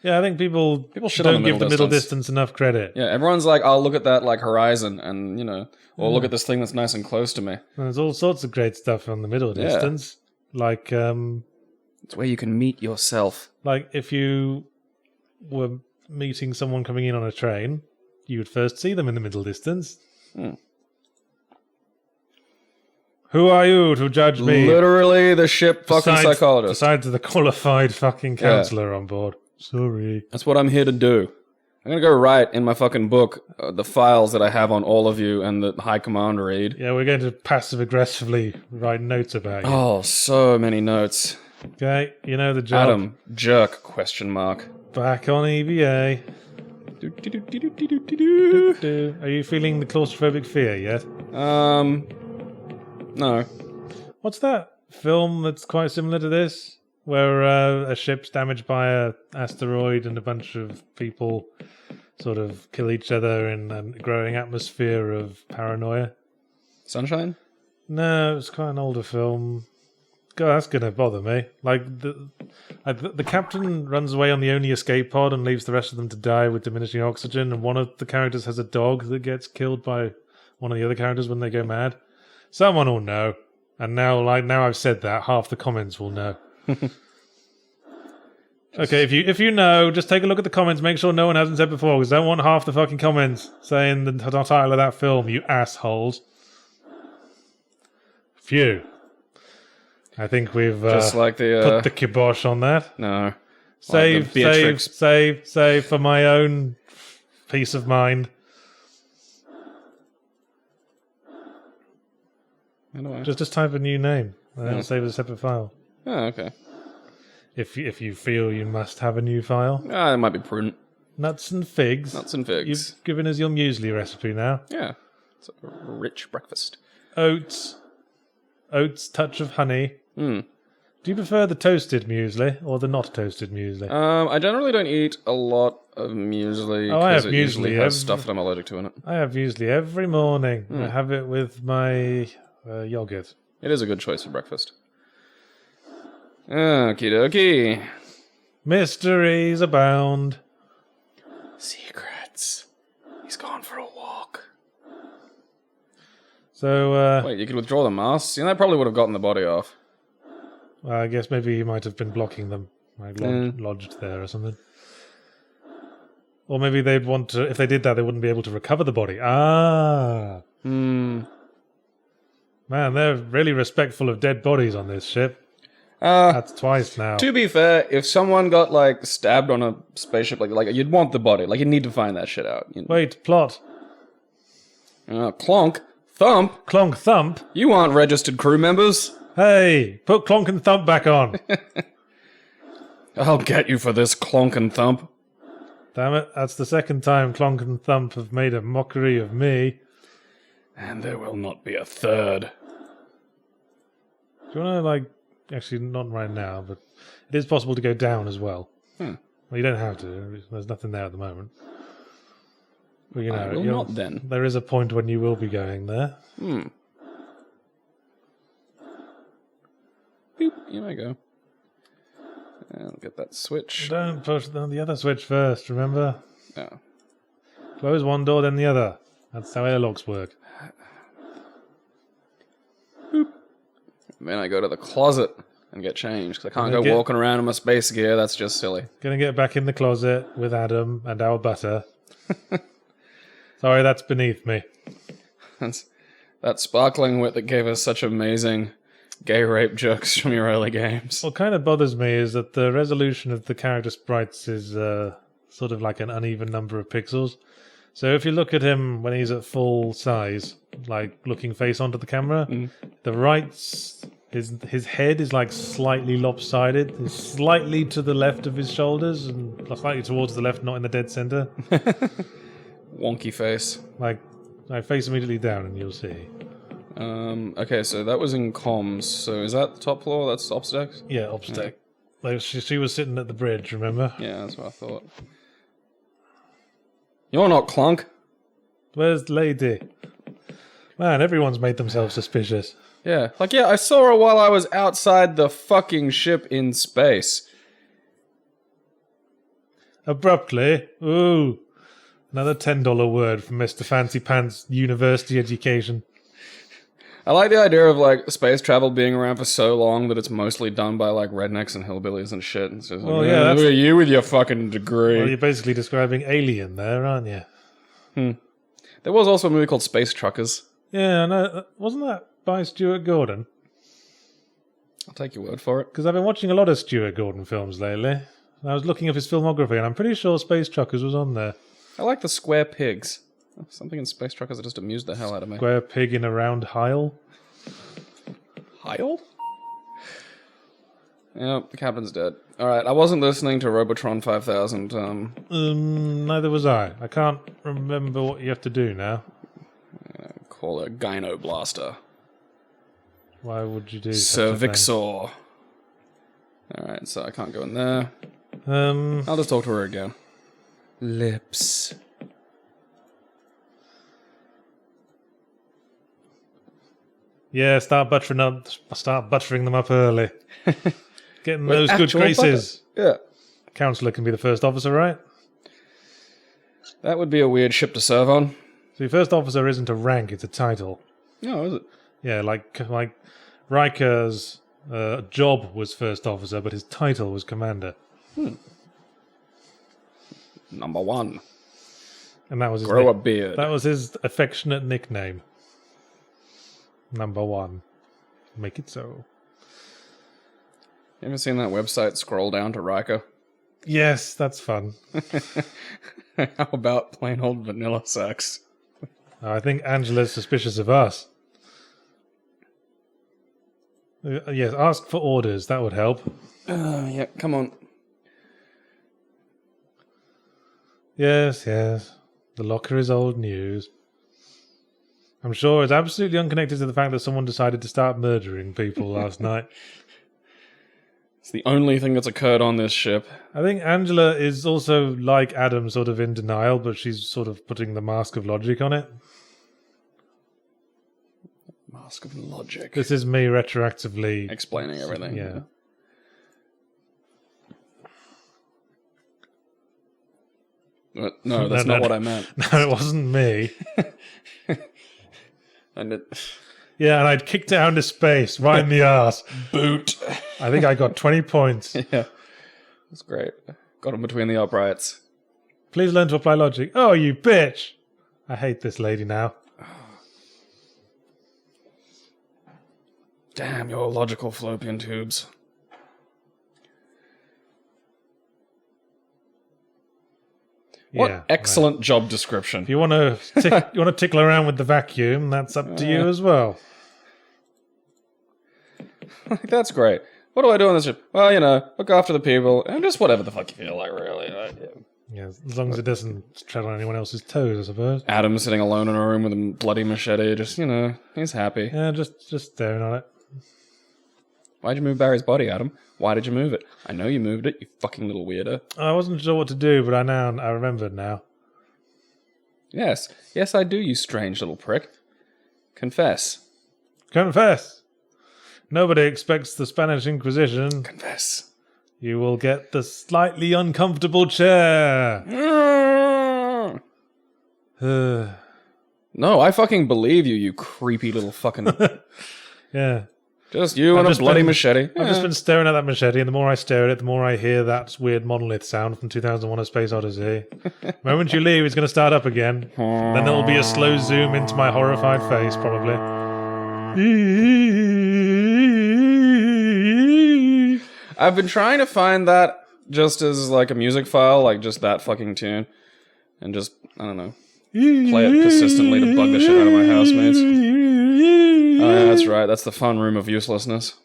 Yeah, I think people shit on don't the give the middle distance enough credit. Yeah, everyone's like, I'll look at that, horizon and, or look at this thing that's nice and close to me. And there's all sorts of great stuff on the middle distance. Like, it's where you can meet yourself. Like, if you were meeting someone coming in on a train, you would first see them in the middle distance. Who are you to judge me? Literally the ship fucking psychologist. Besides the qualified fucking counselor on board. Sorry. That's what I'm here to do. I'm going to go write in my fucking book the files that I have on all of you and the High Command read. Yeah, we're going to passive-aggressively write notes about you. Oh, so many notes. Okay, you know the job. Adam, jerk, question mark. Back on EVA. Are you feeling the claustrophobic fear yet? No. What's that film that's quite similar to this? Where a ship's damaged by an asteroid and a bunch of people sort of kill each other in a growing atmosphere of paranoia. Sunshine? No, it's quite an older film. God, that's going to bother me. Like, the captain runs away on the only escape pod and leaves the rest of them to die with diminishing oxygen, and one of the characters has a dog that gets killed by one of the other characters when they go mad. Someone will know. And now I've said that, half the comments will know. Okay, if you know, just take a look at the comments. Make sure no one hasn't said before, because I don't want half the fucking comments saying the title of that film, you assholes. Phew. I think we've Just like the put the kibosh on that. no. Save, Like the Beatrix. save for my own peace of mind. Anyway. Just type a new name and then save as a separate file. Oh, okay. If you feel you must have a new file. Ah, that might be prudent. Nuts and figs. Nuts and figs. You've given us your muesli recipe now. Yeah. It's a rich breakfast. Oats, touch of honey. Hmm. Do you prefer the toasted muesli or the not toasted muesli? I generally don't eat a lot of muesli. Oh, I have it usually muesli has stuff that I'm allergic to in it. I have muesli every morning. I have it with my yogurt. It is a good choice for breakfast. Okie dokie. Mysteries abound. Secrets. He's gone for a walk. So, Wait, you could withdraw the mask? See, that probably would have gotten the body off. I guess maybe he might have been blocking them, like lodged there or something. Or maybe they'd want to, if they did that, they wouldn't be able to recover the body. Ah. Man, they're really respectful of dead bodies on this ship. That's twice now. To be fair, if someone got, like, stabbed on a spaceship, like you'd want the body. Like, you'd need to find that shit out. Wait, plot. Clonk. Thump. Clonk Thump. You aren't registered crew members. Hey, put Clonk and Thump back on. I'll get you for this, Clonk and Thump. Damn it, that's the second time Clonk and Thump have made a mockery of me. And there will not be a third. Do you want to, like, actually not right now, but it is possible to go down as well. Well, you don't have to. There's nothing there at the moment. But, you know, I will not then. There is a point when you will be going there. Boop, you may go. And get that switch. Don't push the other switch first, remember? Yeah. Close one door, then the other. That's how airlocks work. Boop. And then I go to the closet and get changed, because I can't go walking around in my space gear. That's just silly. Gonna get back in the closet with Adam and our butter. Sorry, that's beneath me. That's that sparkling wit that gave us such amazing gay rape jokes from your early games. What kind of bothers me is that the resolution of the character sprites is sort of like an uneven number of pixels. So if you look at him when he's at full size, like looking face onto the camera, the right's his head is like slightly lopsided. It's slightly to the left of his shoulders and slightly towards the left, not in the dead center. Wonky face. Like face immediately down and you'll see. Okay, so that was in comms. So is that the top floor? That's ops decks? Yeah, ops deck. Like she was sitting at the bridge, remember? Yeah, that's what I thought. You're not Clunk. Where's the lady? Man, everyone's made themselves suspicious. Yeah, like, yeah, I saw her while I was outside the fucking ship in space. Abruptly. Ooh. Another $10 word from Mr. Fancy Pants University Education. I like the idea of, like, space travel being around for so long that it's mostly done by, like, rednecks and hillbillies and shit. It's just Well, like, yeah, look at you with your fucking degree. Well, you're basically describing Alien there, aren't you? There was also a movie called Space Truckers. Yeah, I know. Wasn't that by Stuart Gordon? I'll take your word for it. Because I've been watching a lot of Stuart Gordon films lately. I was looking up his filmography, and I'm pretty sure Space Truckers was on there. I like the square pigs. Something in Space Truckers that just amused the hell out of me. Square pig in a round Heil. Heil? Yeah, the captain's dead. Alright, I wasn't listening to Robotron 5000. Neither was I. I can't remember what you have to do now. Call it Gyno Blaster. Why would you do such a thing? Cervixor. Alright, so I can't go in there. Um, I'll just talk to her again. Lips. Yeah, start buttering them up early. Getting With those good actual graces. butter. Yeah. Counselor can be the first officer, right? That would be a weird ship to serve on. So your first officer isn't a rank, it's a title. No, is it? Yeah, like Riker's job was first officer, but his title was commander. Number one. And that was his Grow a beard. That was his affectionate nickname. Number one. Make it so. You ever seen that website Scroll Down to Riker? Yes, that's fun. How about plain old vanilla sex? I think Angela's suspicious of us. Yes, ask for orders. That would help. Yeah, come on. Yes. The locker is old news. I'm sure it's absolutely unconnected to the fact that someone decided to start murdering people last night. It's the only thing that's occurred on this ship. I think Angela is also, like Adam, sort of in denial, but she's sort of putting the mask of logic on it. Mask of logic. This is me retroactively... explaining everything. Yeah. No, that's not what I meant. No, it wasn't me. And it... Yeah, and I'd kicked it out into space, right in the arse. Boot. I think I got 20 points. Yeah. That's great. Got him between the uprights. Please learn to apply logic. Oh, you bitch! I hate this lady now. Damn your logical fallopian tubes. What excellent job description. If you want to tickle around with the vacuum, that's up to you as well. That's great. What do I do on this ship? Well, look after the people and just whatever the fuck you feel like, really. Yeah, as long as it doesn't tread on anyone else's toes, I suppose. Adam's sitting alone in a room with a bloody machete, just, he's happy. Yeah, just staring on it. Why'd you move Barry's body, Adam? Why did you move it? I know you moved it, you fucking little weirdo. I wasn't sure what to do, but I remembered now. Yes, I do, you strange little prick. Confess. Confess! Nobody expects the Spanish Inquisition. Confess. You will get the slightly uncomfortable chair. No, I fucking believe you, you creepy little fucking... Yeah. Just you and a bloody machete. I've just been staring at that machete, and the more I stare at it, the more I hear that weird monolith sound from 2001: A Space Odyssey. The moment you leave, it's going to start up again. Then there'll be a slow zoom into my horrified face, probably. I've been trying to find that just as like a music file, like just that fucking tune, and just, I don't know, play it persistently to bug the shit out of my housemates. Oh, yeah, that's right. That's the fun room of uselessness.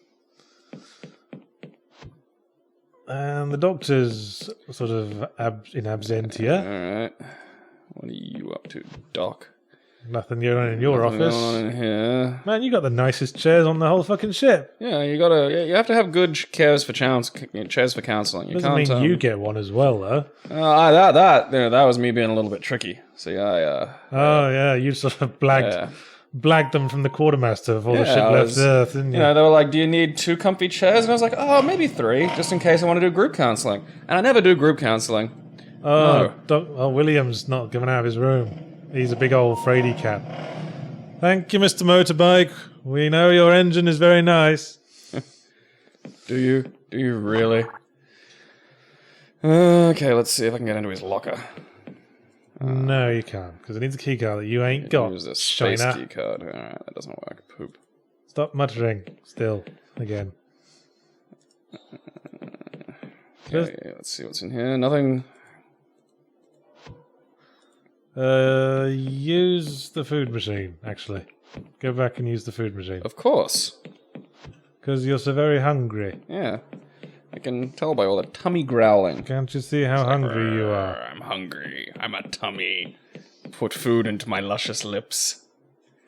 And the doctor's sort of in absentia. All right. What are you up to, Doc? Nothing going on in your office. Going on in here. Man, you got the nicest chairs on the whole fucking ship. Yeah, you have to have good chairs for counseling. Doesn't mean you get one as well, though. That was me being a little bit tricky. So yeah, you sort of blagged them from the quartermaster before the ship left Earth, didn't you? They were like, "Do you need 2 comfy chairs?" And I was like, "Oh, maybe 3, just in case I want to do group counseling." And I never do group counseling. Oh, no. William's not giving out of his room. He's a big old fraidy cat. Thank you, Mr. Motorbike. We know your engine is very nice. Do you? Do you really? Okay, let's see if I can get into his locker. No, you can't, because it needs a key card that you ain't got. Use a space China. key card. Alright, that doesn't work. Poop. Stop muttering. Still. Again. Okay, let's see what's in here. Nothing. Use the food machine, actually. Go back and use the food machine. Of course. Because you're so very hungry. Yeah. I can tell by all the tummy growling. Can't you see how hungry you are? I'm hungry. I'm a tummy. Put food into my luscious lips.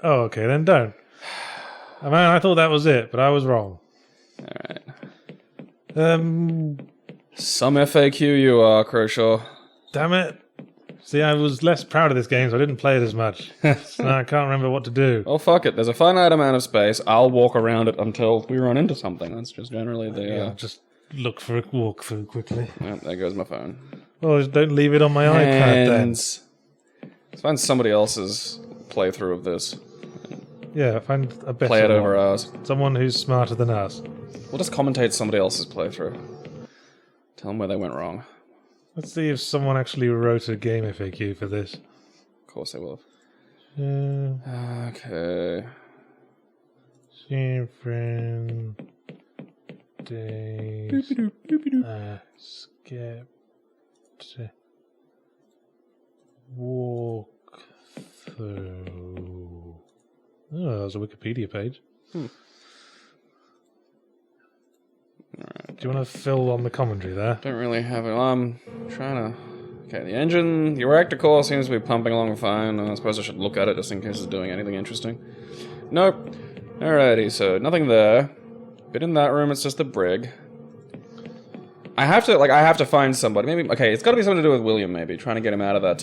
Oh, okay, then don't. Man, I thought that was it, but I was wrong. Alright. Some FAQ you are, Croshaw. Damn it. See, I was less proud of this game, so I didn't play it as much. So I can't remember what to do. Oh, fuck it. There's a finite amount of space. I'll walk around it until we run into something. That's just generally the... Just look for a walkthrough quickly. Yep, there goes my phone. Well, don't leave it on my iPad then. Let's find somebody else's playthrough of this. Yeah, find a better Play it one. over ours. Someone who's smarter than us. We'll just commentate somebody else's playthrough. Tell them where they went wrong. Let's see if someone actually wrote a game FAQ for this. Of course they will. Uh, Okay. Different days. Skeptic. Walk through. Oh, that was a Wikipedia page. Alright. Do you want to fill on the commentary there? Don't really have it. I'm trying to... Okay, the engine, the reactor core seems to be pumping along fine. I suppose I should look at it just in case it's doing anything interesting. Nope. Alrighty, so nothing there. But in that room, it's just the brig. I have to find somebody. Maybe, okay, it's gotta be something to do with William, maybe. Trying to get him out of that,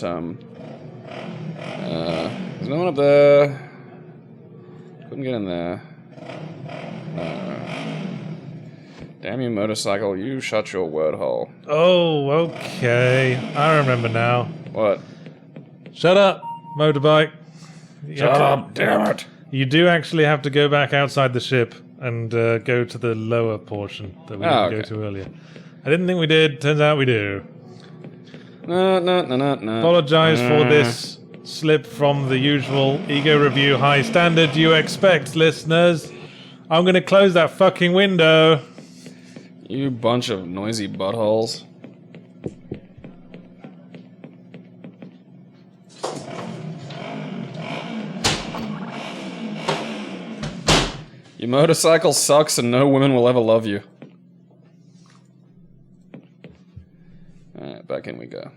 there's no one up there. Couldn't get in there. No. Damn you, motorcycle, you shut your word hole. Oh, okay. I remember now. What? Shut up, motorbike. Shut up, damn it! You do actually have to go back outside the ship and go to the lower portion that we didn't go to earlier. I didn't think we did. Turns out we do. No. Apologize for this slip from the usual ego review high standard you expect, listeners. I'm going to close that fucking window. You bunch of noisy buttholes. Your motorcycle sucks and no woman will ever love you. Alright, back in we go.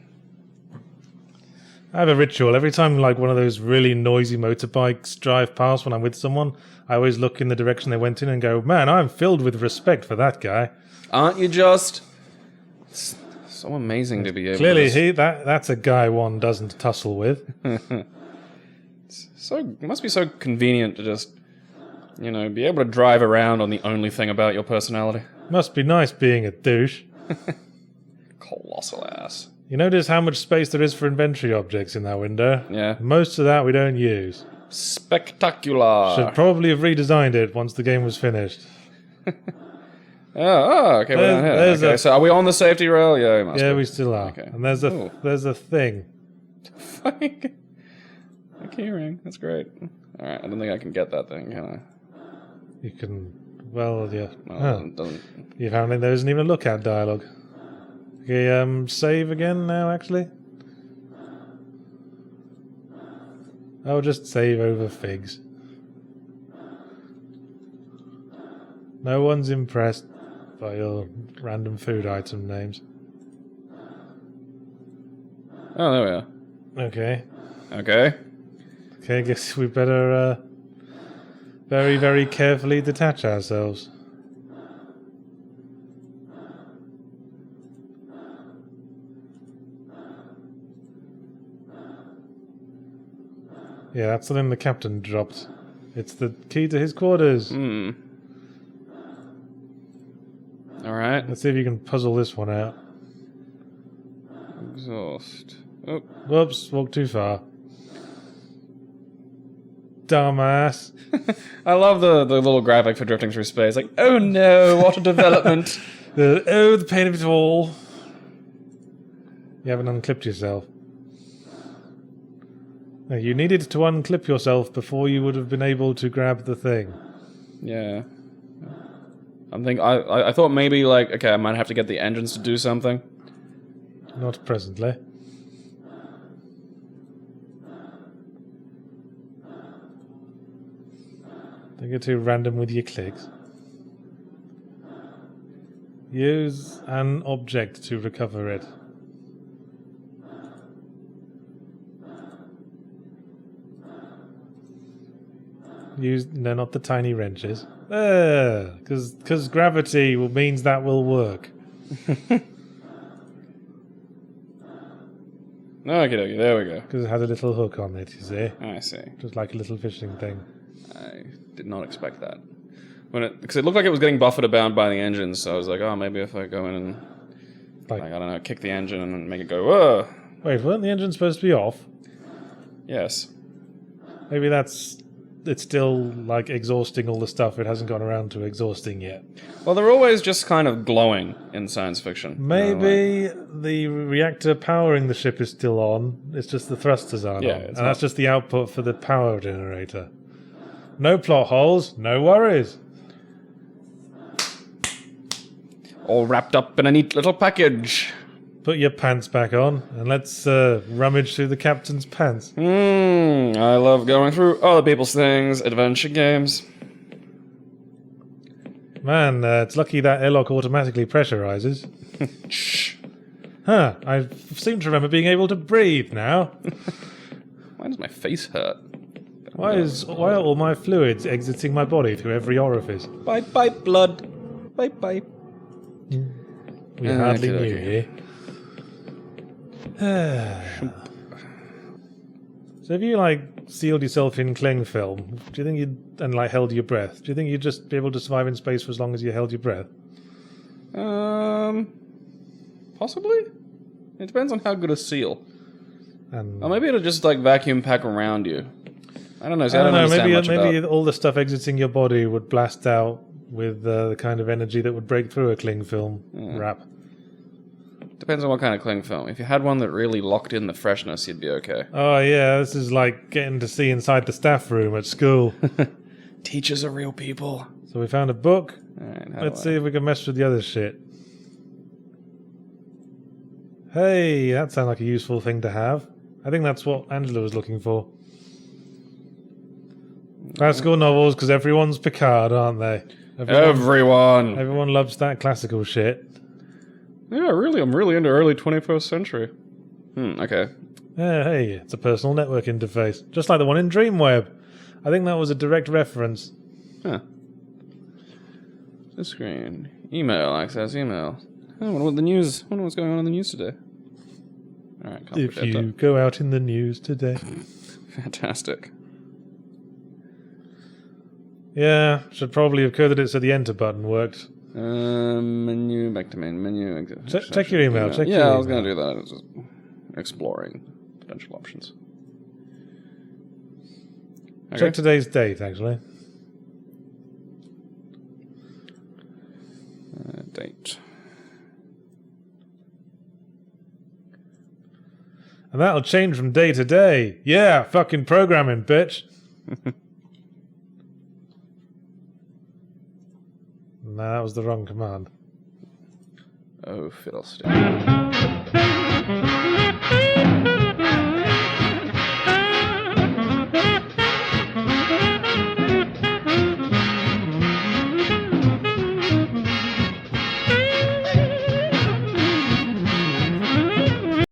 I have a ritual. Every time like one of those really noisy motorbikes drive past when I'm with someone, I always look in the direction they went in and go, man, I'm filled with respect for that guy. Aren't you just? It's so amazing to be able Clearly, to... that's a guy one doesn't tussle with. It must be so convenient to just, you know, be able to drive around on the only thing about your personality. Must be nice being a douche. Colossal ass. You notice how much space there is for inventory objects in that window? Yeah. Most of that we don't use. Spectacular. Should probably have redesigned it once the game was finished. Okay, we're down here. Okay, so are we on the safety rail? Yeah, we must be. We still are. Okay. And there's a thing. Fucking a keyring. That's great. Alright, I don't think I can get that thing, can I? You can... Well, yeah. Well, it doesn't... You found it. There isn't even a lookout dialogue. Okay, save again now, actually. I'll just save over figs. No one's impressed by your random food item names. Oh, there we are. Okay. Okay. Okay, I guess we better very, very carefully detach ourselves. Yeah, that's something the captain dropped. It's the key to his quarters. Alright. Let's see if you can puzzle this one out. Exhaust. Oh. Whoops, walked too far. Dumbass. I love the little graphic for drifting through space. Like, oh no, what a development. The pain of it all. You haven't unclipped yourself. No, you needed to unclip yourself before you would have been able to grab the thing. Yeah. I thought maybe, like, okay, I might have to get the engines to do something. Not presently. Don't get too random with your clicks. Use an object to recover it. No, not the tiny wrenches. Because gravity means that will work. Okay, there we go. Because it has a little hook on it, you see. I see. Just like a little fishing thing. I did not expect that. Because it looked like it was getting buffered about by the engines, so I was like, oh, maybe if I go in and, like I don't know, kick the engine and make it go, whoa. Wait, weren't the engines supposed to be off? Yes. Maybe it's still, like, exhausting all the stuff it hasn't gone around to exhausting yet. Well, they're always just kind of glowing in science fiction. Maybe the reactor powering the ship is still on. It's just the thrusters aren't on. And that's just the output for the power generator. No plot holes, no worries. All wrapped up in a neat little package. Put your pants back on, and let's rummage through the captain's pants. I love going through other people's things, adventure games. Man, it's lucky that airlock automatically pressurizes. Shh. Huh, I seem to remember being able to breathe now. Why does my face hurt? Why are all my fluids exiting my body through every orifice? Bye, blood. Bye. We hardly okay, knew okay. here. So if you, like, sealed yourself in cling film, do you think and held your breath, do you think you'd just be able to survive in space for as long as you held your breath? Possibly? It depends on how good a seal. And Or maybe it'll just, like, vacuum pack around you. I don't know. See, I don't know, understand much maybe about... all the stuff exiting your body would blast out with the kind of energy that would break through a cling film wrap. Depends on what kind of cling film. If you had one that really locked in the freshness, you'd be okay. Oh yeah, this is like getting to see inside the staff room at school. Teachers are real people. So we found a book. Alright, Let's see if we can mess with the other shit. Hey, that sounds like a useful thing to have. I think that's what Angela was looking for. Classical novels, because everyone's Picard, aren't they? Everyone loves that classical shit. Yeah, really, I'm really into early 21st century. Okay. Yeah, hey, it's a personal network interface. Just like the one in Dreamweb. I think that was a direct reference. Huh. This screen. Email, access email. I wonder what the news. I wonder what's going on in the news today. Alright, can't If forget you that. go out in the news today. Fantastic. Yeah, should probably have coded it so the enter button worked. Menu, back to main menu. Check your email. Check your I was email. going to do that. I was just exploring potential options. Okay. Check today's date, actually. Date. And that'll change from day to day. Yeah, fucking programming, bitch. Nah, that was the wrong command. Oh, fiddlestick.